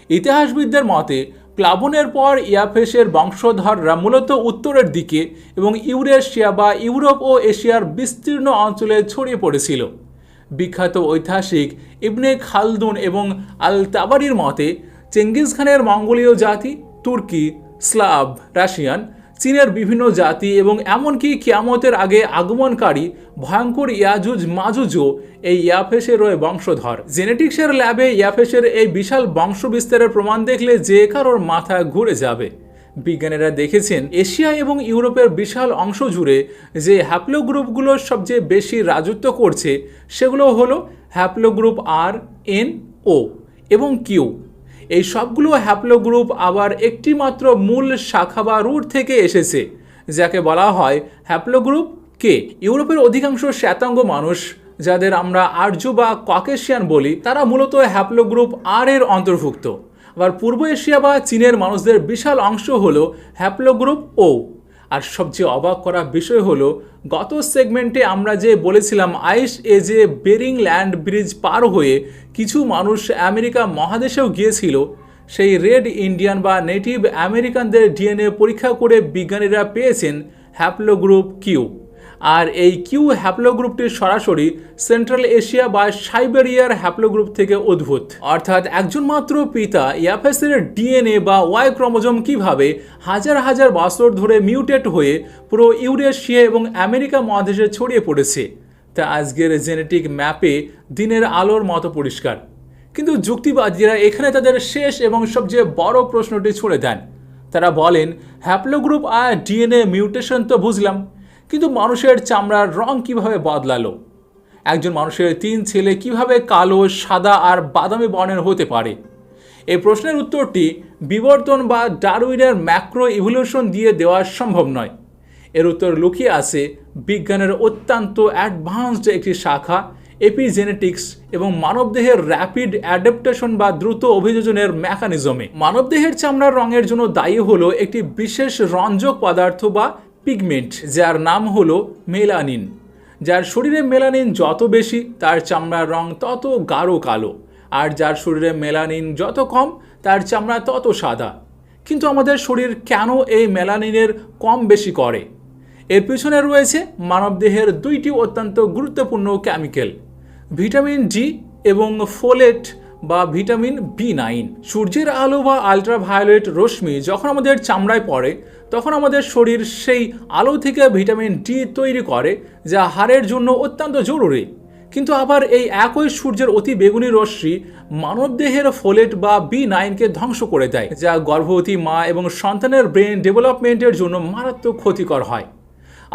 ইতিহাসবিদদের মতে প্লাবনের পর ইয়াফেসের বংশধররা মূলত উত্তরের দিকে এবং ইউরেশিয়া বা ইউরোপ ও এশিয়ার বিস্তীর্ণ অঞ্চলে ছড়িয়ে পড়েছিল। বিখ্যাত ঐতিহাসিক ইবনে খালদুন এবং আল তাবারির মতে চেঙ্গিজ খানের মঙ্গোলীয় জাতি, তুর্কি, স্লাভ, রাশিয়ান, চীনের বিভিন্ন জাতি এবং এমনকি কিয়ামতের আগে আগমনকারী ভয়ঙ্কর ইয়াজুজ মাজুজও এই ইয়াফেসের বংশধর। জেনেটিক্সের ল্যাবে ইয়াফেসের এই বিশাল বংশ বিস্তারের প্রমাণ দেখলে যে কারোর মাথা ঘুরে যাবে। বিজ্ঞানীরা দেখেছেন এশিয়া এবং ইউরোপের বিশাল অংশ জুড়ে যে হ্যাপ্লোগ্রুপগুলো সবচেয়ে বেশি রাজত্ব করছে সেগুলো হলো হ্যাপ্লোগ্রুপ আর, এন, ও এবং কিউ। এই সবগুলো হ্যাপ্লোগ্রুপ আবার একটি মাত্র মূল শাখা বা রুট থেকে এসেছে, যাকে বলা হয় হ্যাপ্লোগ্রুপ কে। ইউরোপের অধিকাংশ শ্বেতাঙ্গ মানুষ, যাদের আমরা আর্য বা ককেশিয়ান বলি, তারা মূলত হ্যাপ্লোগ্রুপ আর এর অন্তর্ভুক্ত। আবার পূর্ব এশিয়া বা চীনের মানুষদের বিশাল অংশ হলো হ্যাপ্লোগ্রুপ ও। আর সবচেয়ে অবাক করা বিষয় হলো গত সেগমেন্টে আমরা যে বলেছিলাম আইস এজে বেরিং ল্যান্ড ব্রিজ পার হয়ে কিছু মানুষ আমেরিকা মহাদেশেও গিয়েছিল, সেই রেড ইন্ডিয়ান বা নেটিভ আমেরিকানদের ডিএনএ পরীক্ষা করে বিজ্ঞানীরা পেয়েছেন হ্যাপ্লোগ্রুপ কিউ। আর এই কিউ হ্যাপ্লোগ্রুপটি সরাসরি সেন্ট্রাল এশিয়া বা সাইবেরিয়ার হ্যাপ্লোগ্রুপ থেকে উদ্ভূত। অর্থাৎ একজন মাত্র পিতা ইয়াফেসের ডিএনএ বা ওয়াই ক্রোমোজোম কিভাবে হাজার হাজার বছর ধরে মিউটেট হয়ে পুরো ইউরেশিয়া এবং আমেরিকা মহাদেশে ছড়িয়ে পড়েছে তা আজকের জেনেটিক ম্যাপে দিনের আলোর মতো পরিষ্কার। কিন্তু যুক্তিবাদীরা এখানে তাদের শেষ এবং সবচেয়ে বড় প্রশ্নটি ছুড়ে দেন। তারা বলেন হ্যাপ্লোগ্রুপ আর ডিএনএ মিউটেশন তো বুঝলাম, কিন্তু মানুষের চামড়ার রং কিভাবে বদলালো? একজন মানুষের 3 ছেলে কিভাবে কালো, সাদা আর বাদামি বর্ণের হতে পারে? এই প্রশ্নের উত্তরটি বিবর্তন বা ডারউইনের ম্যাক্রো ইভলিউশন দিয়ে দেওয়া সম্ভব নয়। এর উত্তর লুকিয়ে আছে বিজ্ঞানের অত্যন্ত অ্যাডভান্সড একটি শাখা এপিজেনেটিক্স এবং মানবদেহের র্যাপিড অ্যাডাপ্টেশন বা দ্রুত অভিযোজনের মেকানিজমে। মানবদেহের চামড়ার রঙের জন্য দায়ী হলো একটি বিশেষ রঞ্জক পদার্থ বা পিগমেন্ট, যার নাম হলো মেলানিন। যার শরীরে মেলানিন যত বেশি তার চামড়ার রং তত গাঢ় কালো, আর যার শরীরে মেলানিন যত কম তার চামড়া তত সাদা। কিন্তু আমাদের শরীর কেন এই মেলানিনের কম বেশি করে? এর পিছনে রয়েছে মানবদেহের দুইটি অত্যন্ত গুরুত্বপূর্ণ কেমিক্যাল, ভিটামিন ডি এবং ফোলেট বা ভিটামিন বি9। সূর্যের আলো বা আল্ট্রাভায়োলেট রশ্মি যখন আমাদের চামড়ায় পড়ে তখন আমাদের শরীর সেই আলো থেকে ভিটামিন ডি তৈরি করে, যা হাড়ের জন্য অত্যন্ত জরুরি। কিন্তু আবার এই একই সূর্যের অতি বেগুনি রশ্মি মানবদেহের ফোলেট বা বি9কে ধ্বংস করে দেয়, যা গর্ভবতী মা এবং সন্তানের ব্রেন ডেভেলপমেন্টের জন্য মারাত্মক ক্ষতিকর হয়।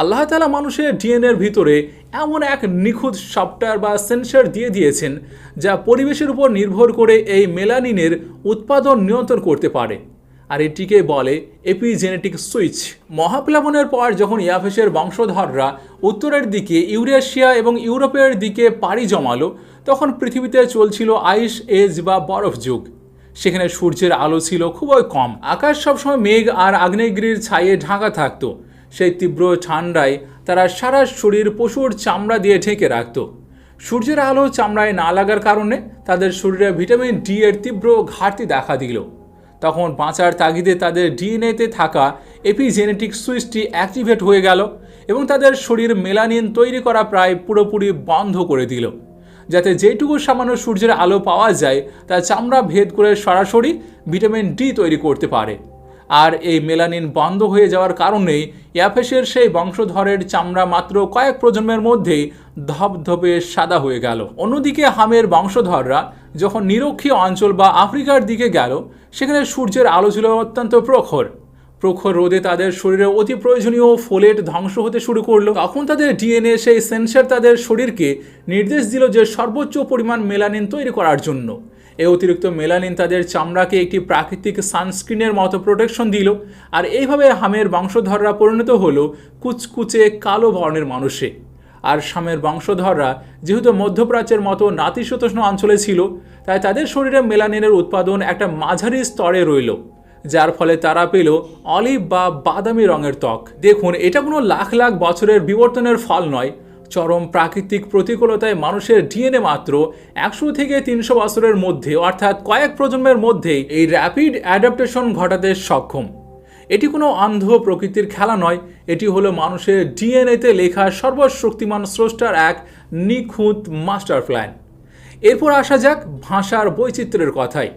আল্লাহ তাআলা মানুষের ডিএনএর ভিতরে এমন এক নিখুঁত সফটওয়্যার বা সেন্সর দিয়ে দিয়েছেন যা পরিবেশের উপর নির্ভর করে এই মেলানিনের উৎপাদন নিয়ন্ত্রণ করতে পারে, আর এটিকে বলে এপিজেনেটিক সুইচ। মহাপ্লাবনের পর যখন ইয়াফেসের বংশধররা উত্তরের দিকে ইউরেশিয়া এবং ইউরোপের দিকে পাড়ি জমালো, তখন পৃথিবীতে চলছিল আইস এজ বা বরফ যুগ। সেখানে সূর্যের আলো ছিল খুবই কম, আকাশ সবসময় মেঘ আর আগ্নেয়গিরির ছায়ে ঢাকা থাকতো। সেই তীব্র ঠান্ডায় তারা সারা শরীর পশুর চামড়া দিয়ে ঢেকে রাখত। সূর্যের আলো চামড়ায় না লাগার কারণে তাদের শরীরে ভিটামিন ডি এর তীব্র ঘাটতি দেখা দিল। তখন বাঁচার তাগিদে তাদের ডিএনএতে থাকা এপিজেনেটিক সুইচটি অ্যাক্টিভেট হয়ে গেল এবং তাদের শরীর মেলানিন তৈরি করা প্রায় পুরোপুরি বন্ধ করে দিল, যাতে যেটুকু সামান্য সূর্যের আলো পাওয়া যায় তা চামড়া ভেদ করে সরাসরি ভিটামিন ডি তৈরি করতে পারে। আর এই মেলানিন বন্ধ হয়ে যাওয়ার কারণেই ইয়াফেসের সেই বংশধরের চামড়া মাত্র কয়েক প্রজন্মের মধ্যেই ধপধপে সাদা হয়ে গেল। অন্যদিকে হামের বংশধররা যখন নিরক্ষীয় অঞ্চল বা আফ্রিকার দিকে গেল, সেখানে সূর্যের আলো ছিল অত্যন্ত প্রখর। প্রখর রোদে তাদের শরীরে অতি প্রয়োজনীয় ফোলেট ধ্বংস হতে শুরু করলো। তখন তাদের ডিএনএ সেই সেন্সর তাদের শরীরকে নির্দেশ দিল যে সর্বোচ্চ পরিমাণ মেলানিন তৈরি করার জন্য। এই অতিরিক্ত মেলানিন তাদের চামড়াকে একটি প্রাকৃতিক সানস্ক্রিনের মতো প্রোটেকশন দিল, আর এইভাবে হামের বংশধররা পরিণত হলো কুচকুচে কালো বর্ণের মানুষে। আর হামের বংশধররা যেহেতু মধ্যপ্রাচ্যের মতো নাতিশীতোষ্ণ অঞ্চলে ছিল, তাই তাদের শরীরে মেলানিনের উৎপাদন একটা মাঝারি স্তরে রইল, যার ফলে তারা পেল অলিভ বা বাদামি রঙের ত্বক। দেখুন, এটা কোনো লাখ লাখ বছরের বিবর্তনের ফল নয়। চরম প্রাকৃতিক প্রতিকূলতায় মানুষের ডিএনএ মাত্র 100 থেকে 300 বছরের মধ্যে, অর্থাৎ কয়েক প্রজন্মের মধ্যেই এই র্যাপিড অ্যাডাপ্টেশন ঘটাতে সক্ষম। এটি কোনো অন্ধ প্রকৃতির খেলা নয়, এটি হলো মানুষের ডিএনএতে লেখা সর্বশক্তিমান স্রষ্টার এক নিখুঁত মাস্টার প্ল্যান। এরপর আসা যাক ভাষার বৈচিত্র্যের কথায়।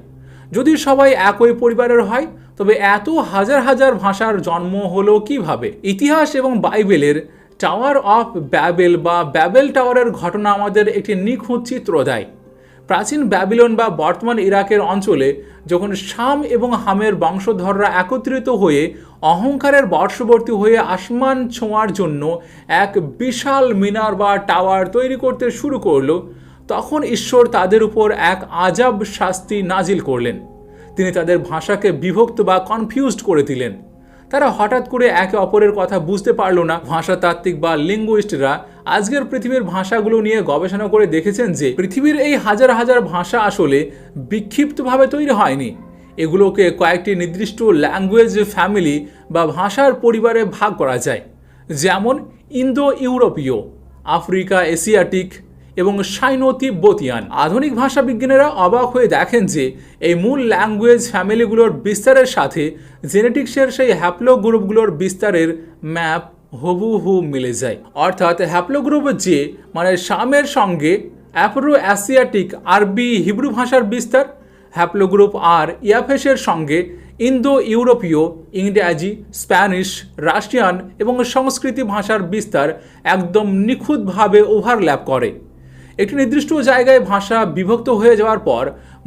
যদি সবাই একই পরিবারের হয়, তবে এত হাজার হাজার ভাষার জন্ম হলো কিভাবে? ইতিহাস এবং বাইবেলের টাওয়ার অফ ব্যাবেল বা ব্যাবেল টাওয়ারের ঘটনা আমাদের একটি নিখুঁত চিত্র দেয়। প্রাচীন ব্যাবিলন বা বর্তমান ইরাকের অঞ্চলে যখন শাম এবং হামের বংশধররা একত্রিত হয়ে অহংকারের বর্ষবর্তী হয়ে আসমান ছোঁয়ার জন্য এক বিশাল মিনার বা টাওয়ার তৈরি করতে শুরু করলো, তখন ঈশ্বর তাদের উপর এক আজাব শাস্তি নাজিল করলেন। তিনি তাদের ভাষাকে বিভক্ত বা কনফিউজড করে দিলেন। তারা হঠাৎ করে একে অপরের কথা বুঝতে পারল না। ভাষাতাত্ত্বিক বা লিঙ্গুইস্টরা আজকের পৃথিবীর ভাষাগুলো নিয়ে গবেষণা করে দেখেছেন যে পৃথিবীর এই হাজার হাজার ভাষা আসলে বিক্ষিপ্তভাবে তৈরি হয়নি। এগুলোকে কয়েকটি নির্দিষ্ট ল্যাঙ্গুয়েজ ফ্যামিলি বা ভাষার পরিবারে ভাগ করা যায়, যেমন ইন্দো ইউরোপীয়, আফ্রিকা এশিয়াটিক এবং সাইনো তিব্বতিয়ান। আধুনিক ভাষাবিজ্ঞানীরা অবাক হয়ে দেখেন যে এই মূল ল্যাঙ্গুয়েজ ফ্যামিলিগুলোর বিস্তারের সাথে জেনেটিক্সের সেই হ্যাপ্লো গ্রুপগুলোর বিস্তারের ম্যাপ হুবহু মিলে যায়। অর্থাৎ হ্যাপ্লো গ্রুপ যে মানে শামের সঙ্গে অ্যাফ্রো অ্যাসিয়াটিক আরবি হিব্রু ভাষার বিস্তার, হ্যাপ্লো গ্রুপ আর ইয়াফেসের সঙ্গে ইন্দো ইউরোপীয়, ইংরেজি, স্প্যানিশ, রাশিয়ান এবং সংস্কৃতি ভাষার বিস্তার একদম নিখুঁতভাবে ওভারল্যাপ করে। একটি নির্দিষ্ট জায়গায় ভাষা বিভক্ত হয়ে যাওয়ার পর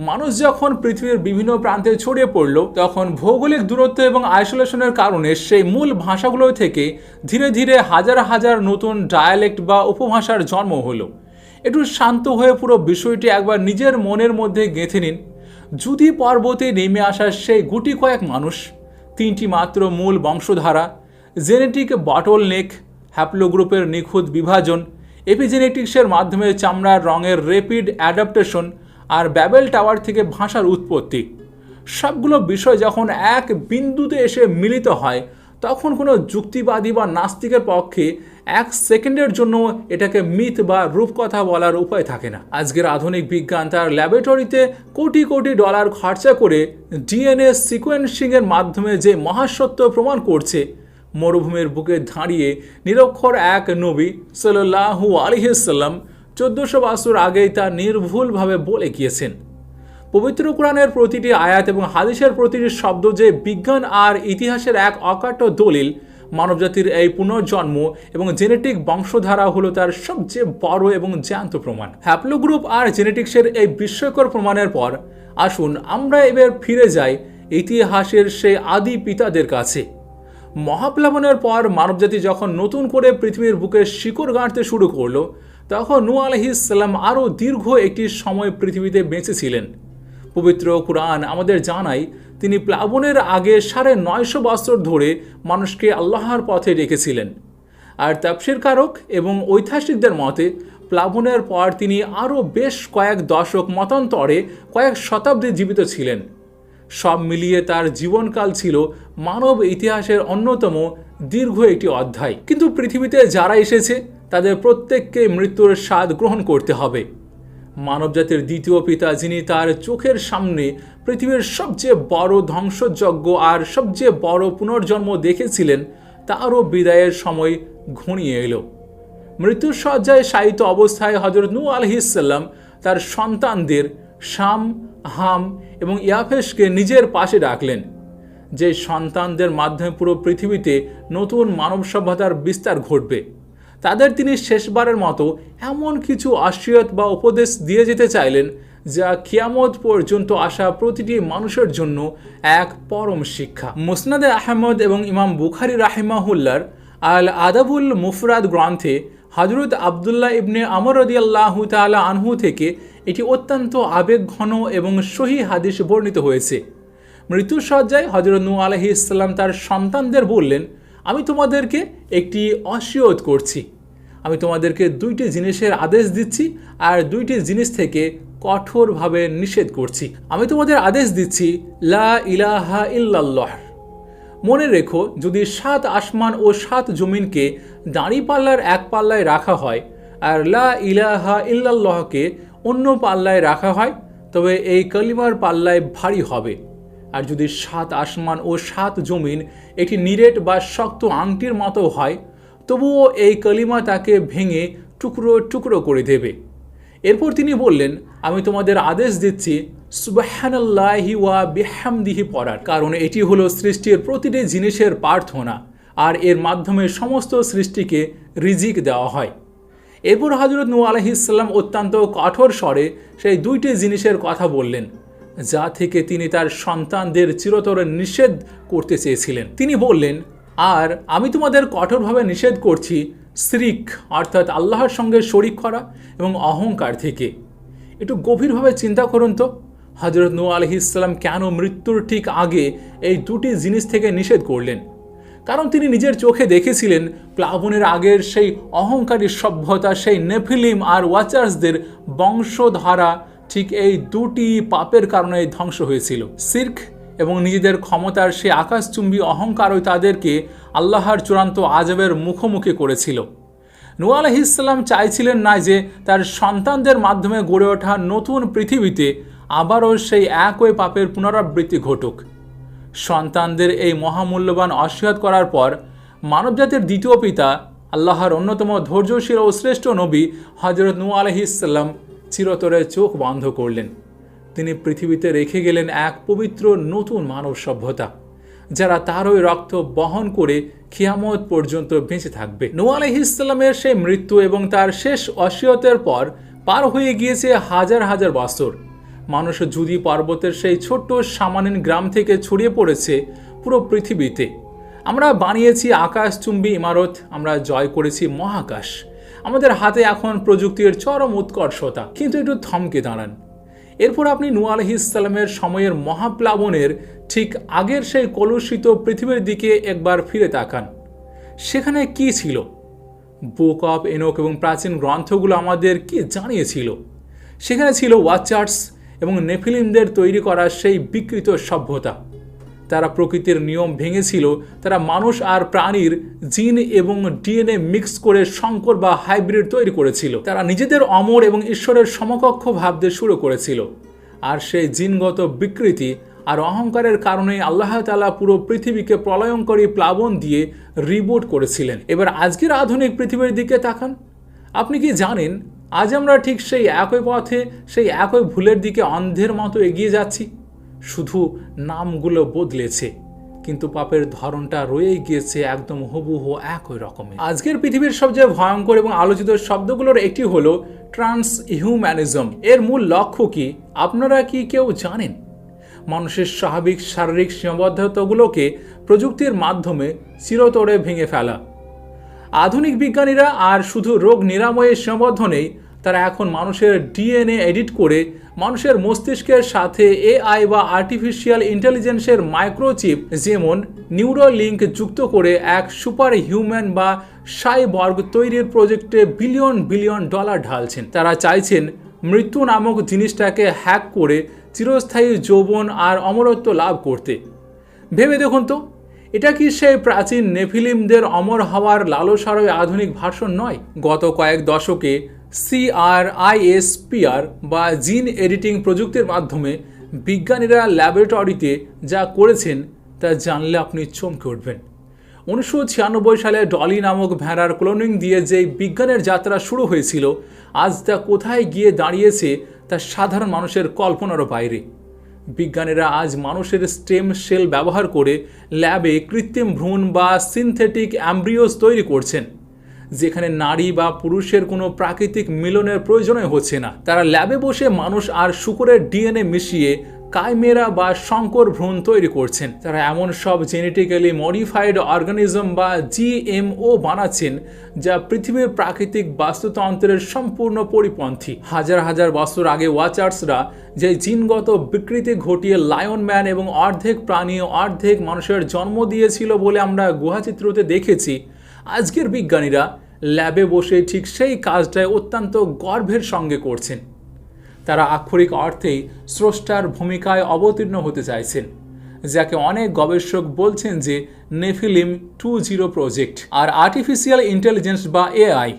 মানুষ যখন পৃথিবীর বিভিন্ন প্রান্তে ছড়িয়ে পড়ল, তখন ভৌগোলিক দূরত্ব এবং আইসোলেশনের কারণে সেই মূল ভাষাগুলো থেকে ধীরে ধীরে হাজার হাজার নতুন ডায়ালেক্ট বা উপভাষার জন্ম হলো। একটু শান্ত হয়ে পুরো বিষয়টি একবার নিজের মনের মধ্যে গেঁথে নিন। যদি পর্বতে নেমে আসা সেই গুটি কয়েক মানুষ, 3টি মাত্র মূল বংশধারা, জেনেটিক বটলনেক, হ্যাপ্লোগ্রুপের নিখুঁত বিভাজন, এপিজেনেটিক্সের মাধ্যমে চামড়ার রঙের রেপিড অ্যাডাপ্টেশন আর ব্যাবেল টাওয়ার থেকে ভাষার উৎপত্তি, সবগুলো বিষয় যখন এক বিন্দুতে এসে মিলিত হয় তখন কোনো যুক্তিবাদী বা নাস্তিকের পক্ষে এক সেকেন্ডের জন্য এটাকে মিথ বা রূপকথা বলার উপায় থাকে না। আজকের আধুনিক বিজ্ঞান তার ল্যাবরেটরিতে কোটি কোটি ডলার খরচা করে ডিএনএ সিকোয়েন্সিংয়ের মাধ্যমে যে মহাসত্য প্রমাণ করছে, মরুভূমির বুকে দাঁড়িয়ে নিরক্ষর এক নবী সাল্লাল্লাহু আলাইহি সাল্লাম 1400 বছর আগেই তা নির্ভুলভাবে বলে গিয়েছেন। পবিত্র কোরআনের প্রতিটি আয়াত এবং হাদিসের প্রতিটি শব্দ যে বিজ্ঞান আর ইতিহাসের এক অকাট্য দলিল, মানবজাতির এই পুনর্জন্ম এবং জেনেটিক বংশধারা হলো তার সবচেয়ে বড় এবং জ্যান্ত প্রমাণ। হ্যাপ্লোগ্রুপ আর জেনেটিক্সের এই বিস্ময়কর প্রমাণের পর আসুন আমরা এবার ফিরে যাই ইতিহাসের সেই আদি পিতাদের কাছে। মহাপ্লাবনের পর মানবজাতি যখন নতুন করে পৃথিবীর বুকে শিকড় গাঁড়তে শুরু করলো, তখন নূহ আলাইহিস সালাম আরও দীর্ঘ একটি সময় পৃথিবীতে বেঁচেছিলেন। পবিত্র কুরআন আমাদের জানায় তিনি প্লাবনের আগে 950 বছর ধরে মানুষকে আল্লাহর পথে রেখেছিলেন। আর তাফসীরকারক এবং ঐতিহাসিকদের মতে প্লাবনের পর তিনি আরও বেশ কয়েক দশক মতান্তরে কয়েক শতাব্দী জীবিত ছিলেন। সব মিলিয়ে তার জীবনকাল ছিল মানব ইতিহাসের অন্যতম দীর্ঘ একটি অধ্যায়। কিন্তু পৃথিবীতে যারা এসেছে তাদের প্রত্যেককে মৃত্যুর স্বাদ গ্রহণ করতে হবে। মানবজাতির দ্বিতীয় পিতা, যিনি তার চোখের সামনে পৃথিবীর সবচেয়ে বড় ধ্বংসযজ্ঞ আর সবচেয়ে বড় পুনর্জন্ম দেখেছিলেন, তারও বিদায়ের সময় ঘনিয়ে এলো। মৃত্যুর শয্যায় শায়িত অবস্থায় হযরত নূহ আলাইহিস সালাম তার সন্তানদের শাম, হাম এবং ইয়াফেসকে নিজের পাশে ডাকলেন, যে সন্তানদের মাধ্যমে পুরো পৃথিবীতে নতুন মানব সভ্যতার বিস্তার ঘটবে। তাদের তিনি শেষবারের মতো এমন কিছু আশিয়ত বা উপদেশ দিয়ে যেতে চাইলেন যা কিয়ামত পর্যন্ত আসা প্রতিটি মানুষের জন্য এক পরম শিক্ষা। মুসনাদে আহমদ এবং ইমাম বুখারী রাহিমাহুল্লাহর আল আদাবুল মুফরাদ গ্রন্থে হযরত আবদুল্লাহ ইবনে আমর রাদিয়াল্লাহু তাআলা আনহু থেকে এটি অত্যন্ত আবেগঘন এবং সহিহ হাদিস বর্ণিত হয়েছে। মৃত্যুর শয্যায় হযরত নূহ আলাইহিস সালাম তার সন্তানদের বললেন, আমি তোমাদেরকে একটি ওসিয়ত করছি। আমি তোমাদেরকে দুইটি জিনিসের আদেশ দিচ্ছি আর দুইটি জিনিস থেকে কঠোরভাবে নিষেধ করছি। আমি তোমাদের আদেশ দিচ্ছি লা ইলাহা ইল্লাল্লাহ। মনে রেখো, যদি 7 আসমান ও 7 জমিনকে দাঁড়িপাল্লার এক পাল্লায় রাখা হয় আর লা ইলাহা ইল্লাল্লাহকে অন্য পাল্লায় রাখা হয়, তবে এই কালিমার পাল্লায় ভারী হবে। আর যদি 7 আসমান ও 7 জমিন একটি নিরেট বা শক্ত আংটির মতো হয়, তবুও এই কালিমা তাকে ভেঙে টুকরো টুকরো করে দেবে। এরপর তিনি বললেন, আমি তোমাদের আদেশ দিচ্ছি সুবহানাল্লাহি ওয়া বিহামদিহি পড়ার, কারণ এটি হলো সৃষ্টির প্রতিটি জিনিসের প্রার্থনা আর এর মাধ্যমে সমস্ত সৃষ্টিকে রিজিক দেওয়া হয়। এরপর হযরত নূহ আলাইহিস সালাম অত্যন্ত কঠোর স্বরে সেই দুইটি জিনিসের কথা বললেন, যা থেকে তিনি তার সন্তানদের চিরতরে নিষেধ করতে চেয়েছিলেন। তিনি বললেন, আর আমি তোমাদের কঠোরভাবে নিষেধ করছি শিরক অর্থাৎ আল্লাহর সঙ্গে শরিক করা এবং অহংকার থেকে। একটু গভীরভাবে চিন্তা করুন তো, হযরত নূহ আলাইহিস সালাম কেন মৃত্যুর ঠিক আগে এই দুটি জিনিস থেকে নিষেধ করলেন? কারণ তিনি নিজের চোখে দেখেছিলেন প্লাবনের আগের সেই অহংকারী সভ্যতা, সেই নেফিলিম আর ওয়াচার্সদের বংশধারা ঠিক এই দুটি পাপের কারণে ধ্বংস হয়েছিল। শিরক এবং নিজেদের ক্ষমতার সেই আকাশচুম্বী অহংকারই তাদেরকে আল্লাহর চূড়ান্ত আযাবের মুখোমুখি করেছিল। নূহ আলাইহিস সালাম চাইছিলেন না যে তার সন্তানদের মাধ্যমে গড়ে ওঠা নতুন পৃথিবীতে আবারও সেই একই পাপের পুনরাবৃত্তি ঘটুক। সন্তানদের এই মহামূল্যবান অসিয়ত করার পর মানবজাতির দ্বিতীয় পিতা, আল্লাহর অন্যতম ধৈর্যশীল ও শ্রেষ্ঠ নবী হযরত নূহ আলাইহিস সালাম চিরতরে চোখ বন্ধ করলেন। তিনি পৃথিবীতে রেখে গেলেন এক পবিত্র নতুন মানব সভ্যতা, যারা তারই রক্ত বহন করে কিয়ামত পর্যন্ত বেঁচে থাকবে। নূহ আলাইহিস সালামের সেই মৃত্যু এবং তার শেষ ওসিয়তের পর পার হয়ে গিয়েছে হাজার হাজার বছর। মানুষ জুদি পর্বতের সেই ছোট্ট সামান্য গ্রাম থেকে ছড়িয়ে পড়েছে পুরো পৃথিবীতে। আমরা বানিয়েছি আকাশচুম্বী ইমারত, আমরা জয় করেছি মহাকাশ। আমাদের হাতে এখন প্রযুক্তির চরম উৎকর্ষতা। কিন্তু একটু থমকে দাঁড়ান। এরপর আপনি নূহ আলাইহিস সালামের সময়ের মহাপ্লাবনের ঠিক আগের সেই কলুষিত পৃথিবীর দিকে একবার ফিরে তাকান। সেখানে কি ছিল? বুক অফ এনোক এবং প্রাচীন গ্রন্থগুলো আমাদের কি জানিয়েছিল? সেখানে ছিল ওয়াচার্স এবং নেফিলিমদের তৈরি করা সেই বিকৃত সভ্যতা। তারা প্রকৃতির নিয়ম ভেঙেছিল, তারা মানুষ আর প্রাণীর জিন এবং ডিএনএ মিক্স করে সংকর বা হাইব্রিড তৈরি করেছিল। তারা নিজেদের অমর এবং ঈশ্বরের সমকক্ষ ভাবতে শুরু করেছিল। আর সেই জিনগত বিকৃতি আর অহংকারের কারণে আল্লাহ তাআলা পুরো পৃথিবীকে প্রলয়ঙ্করী প্লাবন দিয়ে রিবুট করেছিলেন। এবার আজকের আধুনিক পৃথিবীর দিকে তাকান। আপনি কি জানেন আজ আমরা ঠিক সেই একই পথে, সেই একই ভুলের দিকে অন্ধের মতো এগিয়ে যাচ্ছি? শুধু নামগুলো বদলেছে, কিন্তু পাপের ধরনটা রয়েই গিয়েছে একদম হুবহু একই রকমের। আজকের পৃথিবীর সবচেয়ে ভয়ঙ্কর এবং আলোচিত শব্দগুলোর একটি হলো ট্রান্সহিউম্যানিজম। এর মূল লক্ষ্য কি আপনারা কি কেউ জানেন? মানুষের স্বাভাবিক শারীরিক সীমাবদ্ধতাগুলোকে প্রযুক্তির মাধ্যমে চিরতরে ভেঙে ফেলা। আধুনিক বিজ্ঞানীরা আর শুধু রোগ নিরাময়ে সীমাবদ্ধ নেই, তারা এখন মানুষের ডিএনএ এডিট করে মানুষের মস্তিষ্কের সাথে এআই বা আর্টিফিশিয়াল ইন্টেলিজেন্সের মাইক্রোচিপ যেমন নিউরোলিঙ্ক যুক্ত করে এক সুপার হিউম্যান বা সাইবর্গ তৈরির প্রজেক্টে বিলিয়ন বিলিয়ন ডলার ঢালছেন। তারা চাইছেন মৃত্যু নামক জিনিসটাকে হ্যাক করে চিরস্থায়ী যৌবন আর অমরত্ব লাভ করতে। ভেবে দেখুন তো, এটা কি সেই প্রাচীন নেফিলিমদের অমর হওয়ার লালসারই আধুনিক ভার্সন নয়? গত কয়েক দশকে CRISPR বা জিন এডিটিং প্রযুক্তির মাধ্যমে বিজ্ঞানীরা ল্যাবরেটরিতে যা করেছেন তা জানলে আপনি চমকে উঠবেন। 1996 সালে ডলি নামক ভেড়ার ক্লোনিং দিয়ে যেই বিজ্ঞানের যাত্রা শুরু হয়েছিল, আজ তা কোথায় গিয়ে দাঁড়িয়েছে তা সাধারণ মানুষের কল্পনারও বাইরে। বিজ্ঞানীরা আজ মানুষের স্টেম সেল ব্যবহার করে ল্যাবে কৃত্রিম ভ্রূণ বা সিনথেটিক অ্যাম্ব্রিওস তৈরি করছেন, যেখানে নারী বা পুরুষের কোনো প্রাকৃতিক মিলনের প্রয়োজনই হচ্ছে না। তারা ল্যাবে বসে মানুষ আর শূকরের ডিএনএ মিশিয়ে কাইমেরা বা সংকর ভ্রূণ তৈরি করছেন। তারা এমন সব জেনেটিক্যালি মডিফাইড অর্গানিজম বা GMO বানাচ্ছেন যা পৃথিবীর প্রাকৃতিক বাস্তুতন্ত্রের সম্পূর্ণ পরিপন্থী। হাজার হাজার বছর আগে ওয়াচার্সরা যে জিনগত বিকৃতি ঘটিয়ে লায়ন ম্যান এবং অর্ধেক প্রাণী অর্ধেক মানুষের জন্ম দিয়েছিল বলে আমরা গুহাচিত্রতে দেখেছি, আজকের বিজ্ঞানীরা ল্যাবে বসে ঠিক সেই কাজটাই অত্যন্ত গর্বের সঙ্গে করছেন। তারা আক্ষরিক অর্থেই স্রষ্টার ভূমিকায় অবতীর্ণ হতে চাইছেন, যাকে অনেক গবেষক বলছেন যে নেফিলিম 2.0 প্রজেক্ট। আর আর্টিফিশিয়াল ইন্টেলিজেন্স বা AI,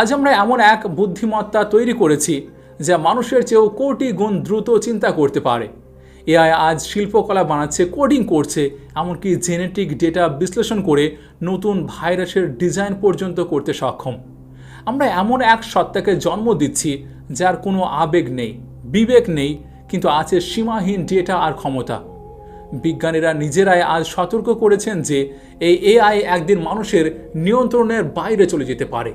আজ আমরা এমন এক বুদ্ধিমত্তা তৈরি করেছি যা মানুষের চেয়েও কোটি গুণ দ্রুত চিন্তা করতে পারে। AI আজ শিল্পকলা বানাচ্ছে, কোডিং করছে, এমনকি জেনেটিক ডেটা বিশ্লেষণ করে নতুন ভাইরাসের ডিজাইন পর্যন্ত করতে সক্ষম। আমরা এমন এক সত্তাকে জন্ম দিচ্ছি যার কোনো আবেগ নেই, বিবেক নেই, কিন্তু আছে সীমাহীন ডেটা আর ক্ষমতা। বিজ্ঞানীরা নিজেরাই আজ সতর্ক করেছেন যে এই AI একদিন মানুষের নিয়ন্ত্রণের বাইরে চলে যেতে পারে।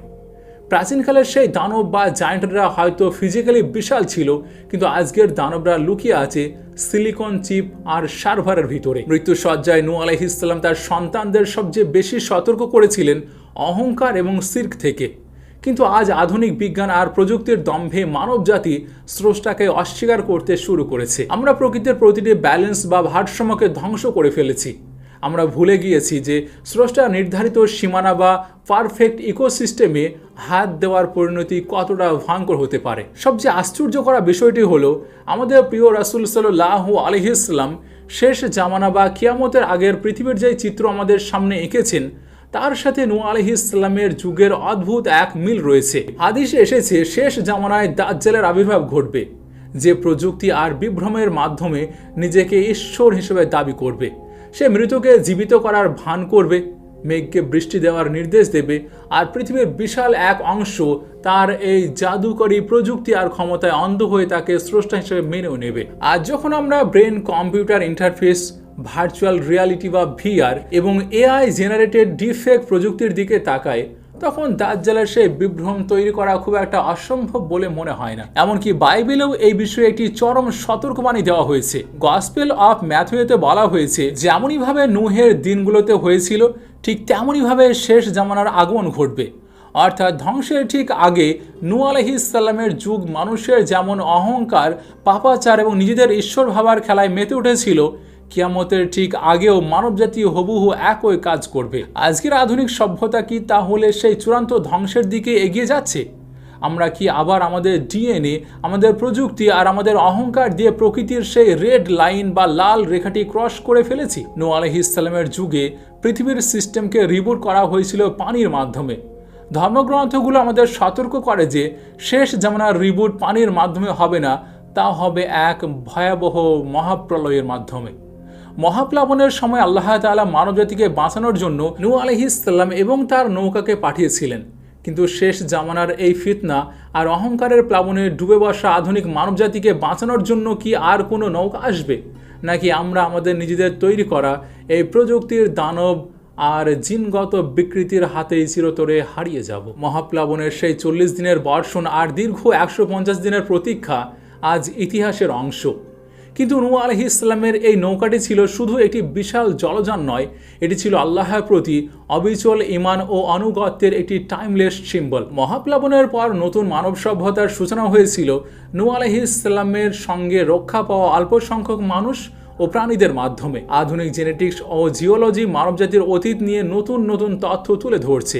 প্রাচীনকালের সেই দানব বা জায়ান্টরা হয়তো ফিজিক্যালি বিশাল ছিল, কিন্তু আজকের দানবরা লুকিয়ে আছে সিলিকন চিপ আর সার্ভারের ভিতরে। মৃত্যুসজ্জায় নূহ আলাইহিস সালাম তার সন্তানদের সবচেয়ে বেশি সতর্ক করেছিলেন অহংকার এবং শিরক থেকে। কিন্তু আজ আধুনিক বিজ্ঞান আর প্রযুক্তির দম্ভে মানবজাতি স্রষ্টাকে অস্বীকার করতে শুরু করেছে। আমরা প্রকৃতির প্রতিটি ব্যালেন্স বা ভারসাম্যকে ধ্বংস করে ফেলেছি। আমরা ভুলে গিয়েছি যে স্রষ্টা নির্ধারিত সীমানা বা পারফেক্ট ইকোসিস্টেমে হাত দেওয়ার পরিণতি কতটা ভয়ঙ্কর হতে পারে। সবচেয়ে আশ্চর্য করা বিষয়টি হলো, আমাদের প্রিয় রাসূল সাল্লাল্লাহু আলাইহি ওয়াসাল্লাম শেষ জামানা বা কিয়ামতের আগের পৃথিবীর যে চিত্র আমাদের সামনে এঁকেছেন, তার সাথে নূহ আলাইহিস সালামের যুগের অদ্ভুত এক মিল রয়েছে। হাদিসে এসেছে শেষ জামানায় দাজ্জালের আবির্ভাব ঘটবে, যে প্রযুক্তি আর বিভ্রমের মাধ্যমে নিজেকে ঈশ্বর হিসেবে দাবি করবে। সে মৃতকে জীবিত করার ভান করবে, মেঘকে বৃষ্টি দেওয়ার নির্দেশ দেবে, আর পৃথিবীর বিশাল এক অংশ তার এই জাদুকরী প্রযুক্তি আর ক্ষমতায় অন্ধ হয়ে তাকে স্রষ্টা হিসেবে মেনেও নেবে। আর যখন আমরা brain computer interface, virtual reality বা VR এবং AI জেনারেটেড ডিফেক্ট প্রযুক্তির দিকে তাকাই, তখন দাজ্জালের সেই বিভ্রম তৈরি করা খুব একটা অসম্ভব বলে মনে হয় না। এমনকি বাইবেলেও এই বিষয়ে একটি চরম সতর্কবাণী দেওয়া হয়েছে। গসপেল অফ ম্যাথুয়েতে বলা হয়েছে, যেমনইভাবে নূহের দিনগুলোতে হয়েছিল ঠিক তেমনইভাবে শেষ জামানার আগমন ঘটবে। অর্থাৎ ধ্বংসের ঠিক আগে নূহ আলাইহিস সালামের যুগ মানুষের যেমন অহংকার, পাপাচার এবং নিজেদের ঈশ্বর ভাবার খেলায় মেতে উঠেছিল, কিয়ামতের ঠিক আগেও মানবজাতি হুবহু একই কাজ করবে। আজকের আধুনিক সভ্যতা কি তাহলে সেই চূড়ান্ত ধ্বংসের দিকে এগিয়ে যাচ্ছে? আমরা কি আবার আমাদের ডিএনএ, আমাদের প্রযুক্তি আর আমাদের অহংকার দিয়ে প্রকৃতির সেই রেড লাইন বা লাল রেখাটি ক্রস করে ফেলেছি? নূহ আলাইহিস সালামের যুগে পৃথিবীর সিস্টেমকে রিবুট করা হয়েছিল পানির মাধ্যমে। ধর্মগ্রন্থগুলো আমাদের সতর্ক করে যে শেষ জামানার রিবুট পানির মাধ্যমে হবে না, তা হবে এক ভয়াবহ মহাপ্রলয়ের মাধ্যমে। মহাপ্লাবনের সময় আল্লাহ তাআলা মানবজাতিকে বাঁচানোর জন্য নূহ আলাইহিস সালাম এবং তার নৌকাকে পাঠিয়েছিলেন। কিন্তু শেষ জামানার এই ফিতনা আর অহংকারের প্লাবনে ডুবে বসা আধুনিক মানবজাতিকে বাঁচানোর জন্য কি আর কোনো নৌকা আসবে, নাকি আমরা আমাদের নিজেদের তৈরি করা এই প্রযুক্তির দানব আর জিনগত বিকৃতির হাতেই চিরতরে হারিয়ে যাব? মহাপ্লাবনের সেই 40 দিনের বর্ষণ আর দীর্ঘ 150 দিনের প্রতীক্ষা আজ ইতিহাসের অংশ। কিন্তু নূহ আলাইহিস সালামের এই নৌকাটি ছিল শুধু একটি বিশাল জলযান নয়, এটি ছিল আল্লাহর প্রতি অবিচল ঈমান ও আনুগত্যের একটি টাইমলেস সিম্বল। মহাপ্লাবনের পর নতুন মানব সভ্যতার সূচনা হয়েছিল নূহ আলাইহিস সালামের সঙ্গে রক্ষা পাওয়া অল্প সংখ্যক মানুষ ও প্রাণীদের মাধ্যমে। আধুনিক জেনেটিক্স ও জিওলজি মানবজাতির অতীত নিয়ে নতুন নতুন তথ্য তুলে ধরছে।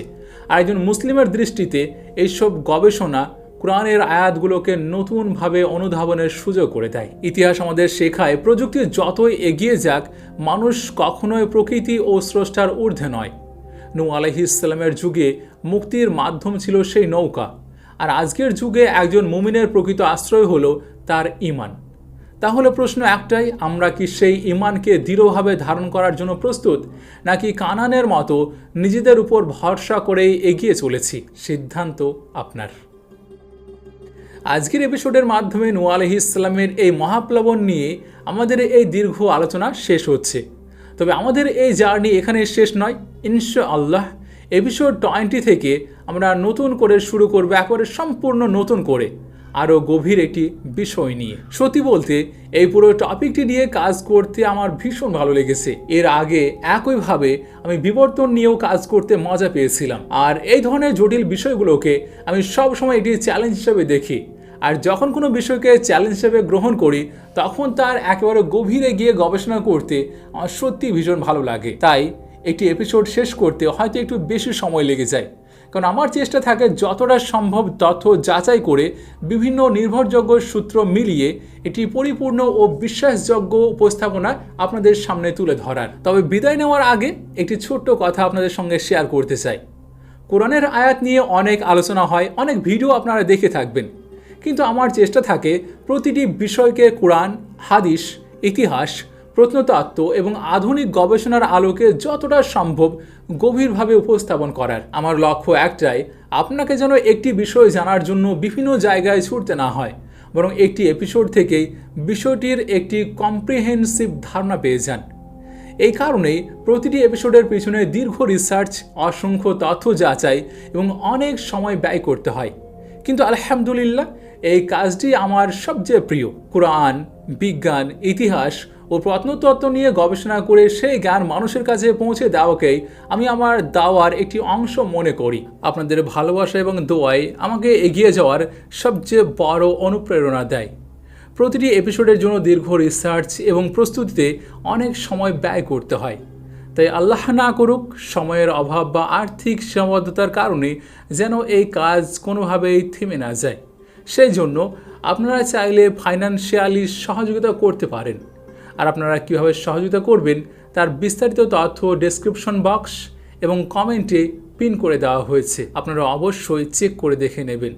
আর একজন মুসলিমের দৃষ্টিতে এইসব গবেষণা কোরআনের আয়াতগুলোকে নতুনভাবে অনুধাবনের সুযোগ করে দেয়। ইতিহাস আমাদের শেখায় প্রযুক্তি যতই এগিয়ে যাক, মানুষ কখনোই প্রকৃতি ও স্রষ্টার ঊর্ধ্বে নয়। নূহ আলাইহিস সালামের যুগে মুক্তির মাধ্যম ছিল সেই নৌকা, আর আজকের যুগে একজন মুমিনের প্রকৃত আশ্রয় হলো তার ঈমান। তাহলে প্রশ্ন একটাই, আমরা কি সেই ঈমানকে দৃঢ়ভাবে ধারণ করার জন্য প্রস্তুত, নাকি কানানের মতো নিজেদের উপর ভরসা করেই এগিয়ে চলেছি? সিদ্ধান্ত আপনার। আজকের এপিসোডের মাধ্যমে নূহ আলাইহিস সালামের এই মহাপ্লাবন নিয়ে আমাদের এই দীর্ঘ আলোচনা শেষ হচ্ছে। তবে আমাদের এই জার্নি এখানে শেষ নয়। ইনশাআল্লাহ এপিসোড 20 থেকে আমরা নতুন করে শুরু করব, একেবারে সম্পূর্ণ নতুন করে, আরও গভীর একটি বিষয় নিয়ে। সত্যি বলতে এই পুরো টপিকটি নিয়ে কাজ করতে আমার ভীষণ ভালো লেগেছে। এর আগে একইভাবে আমি বিবর্তন নিয়েও কাজ করতে মজা পেয়েছিলাম। আর এই ধরনের জটিল বিষয়গুলোকে আমি সবসময় একটি চ্যালেঞ্জ হিসেবে দেখি। আর যখন কোনো বিষয়কে চ্যালেঞ্জ হিসেবে গ্রহণ করি, তখন তার একেবারে গভীরে গিয়ে গবেষণা করতে আমার সত্যি ভীষণ ভালো লাগে। তাই একটি এপিসোড শেষ করতে হয়তো একটু বেশি সময় লেগে যায়, কারণ আমার চেষ্টা থাকে যতটা সম্ভব তথ্য যাচাই করে বিভিন্ন নির্ভরযোগ্য সূত্র মিলিয়ে এটি পরিপূর্ণ ও বিশ্বাসযোগ্য উপস্থাপনা আপনাদের সামনে তুলে ধরার। তবে বিদায় নেওয়ার আগে একটি ছোট্ট কথা আপনাদের সঙ্গে শেয়ার করতে চাই। কোরআনের আয়াত নিয়ে অনেক আলোচনা হয়, অনেক ভিডিও আপনারা দেখে থাকবেন, কিন্তু আমার চেষ্টা থাকে প্রতিটি বিষয়কে কোরআন, হাদিস, ইতিহাস, প্রত্নতত্ত্ব এবং আধুনিক গবেষণার আলোকে যতটা সম্ভব গভীরভাবে উপস্থাপন করার। আমার লক্ষ্য একটাই, আপনাকে যেন একটি বিষয় জানার জন্য বিভিন্ন জায়গায় ছুটতে না হয়, বরং একটি এপিসোড থেকেই বিষয়টির একটি কম্প্রিহেন্সিভ ধারণা পেয়ে যান। এই কারণেই প্রতিটি এপিসোডের পিছনে দীর্ঘ রিসার্চ, অসংখ্য তথ্য যাচাই এবং অনেক সময় ব্যয় করতে হয়। কিন্তু আলহামদুলিল্লাহ এই কাজটি আমার সবচেয়ে প্রিয়। কোরআন, বিজ্ঞান, ইতিহাস ও প্রত্নতত্ত্ব নিয়ে গবেষণা করে সেই জ্ঞান মানুষের কাছে পৌঁছে দেওয়াকেই আমি আমার দাওয়ার একটি অংশ মনে করি। আপনাদের ভালোবাসা এবং দোয়াই আমাকে এগিয়ে যাওয়ার সবচেয়ে বড় অনুপ্রেরণা দেয়। প্রতিটি এপিসোডের জন্য দীর্ঘ রিসার্চ এবং প্রস্তুতিতে অনেক সময় ব্যয় করতে হয়। তাই আল্লাহ না করুক সময়ের অভাব বা আর্থিক সীমাবদ্ধতার কারণে যেন এই কাজ কোনোভাবেই থেমে না যায়। সেই জন্য আপনারা চাইলে ফাইন্যান্সিয়ালি সহযোগিতা করতে পারেন। আর আপনারা কীভাবে সহযোগিতা করবেন তার বিস্তারিত তথ্য ডেসক্রিপশন বক্স এবং কমেন্টে পিন করে দেওয়া হয়েছে। আপনারা অবশ্যই চেক করে দেখে নেবেন।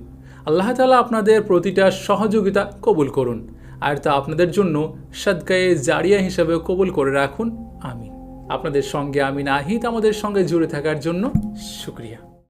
আল্লাহ তাআলা আপনাদের প্রতিটা সহযোগিতা কবুল করুন, আর তা আপনাদের জন্য সাদকায়ে জারিয়া হিসাবে কবুল করে রাখুন। আমিন। আপনাদের সঙ্গে আমি নাহিদ, আমাদের সঙ্গে জুড়ে থাকার জন্য শুকরিয়া।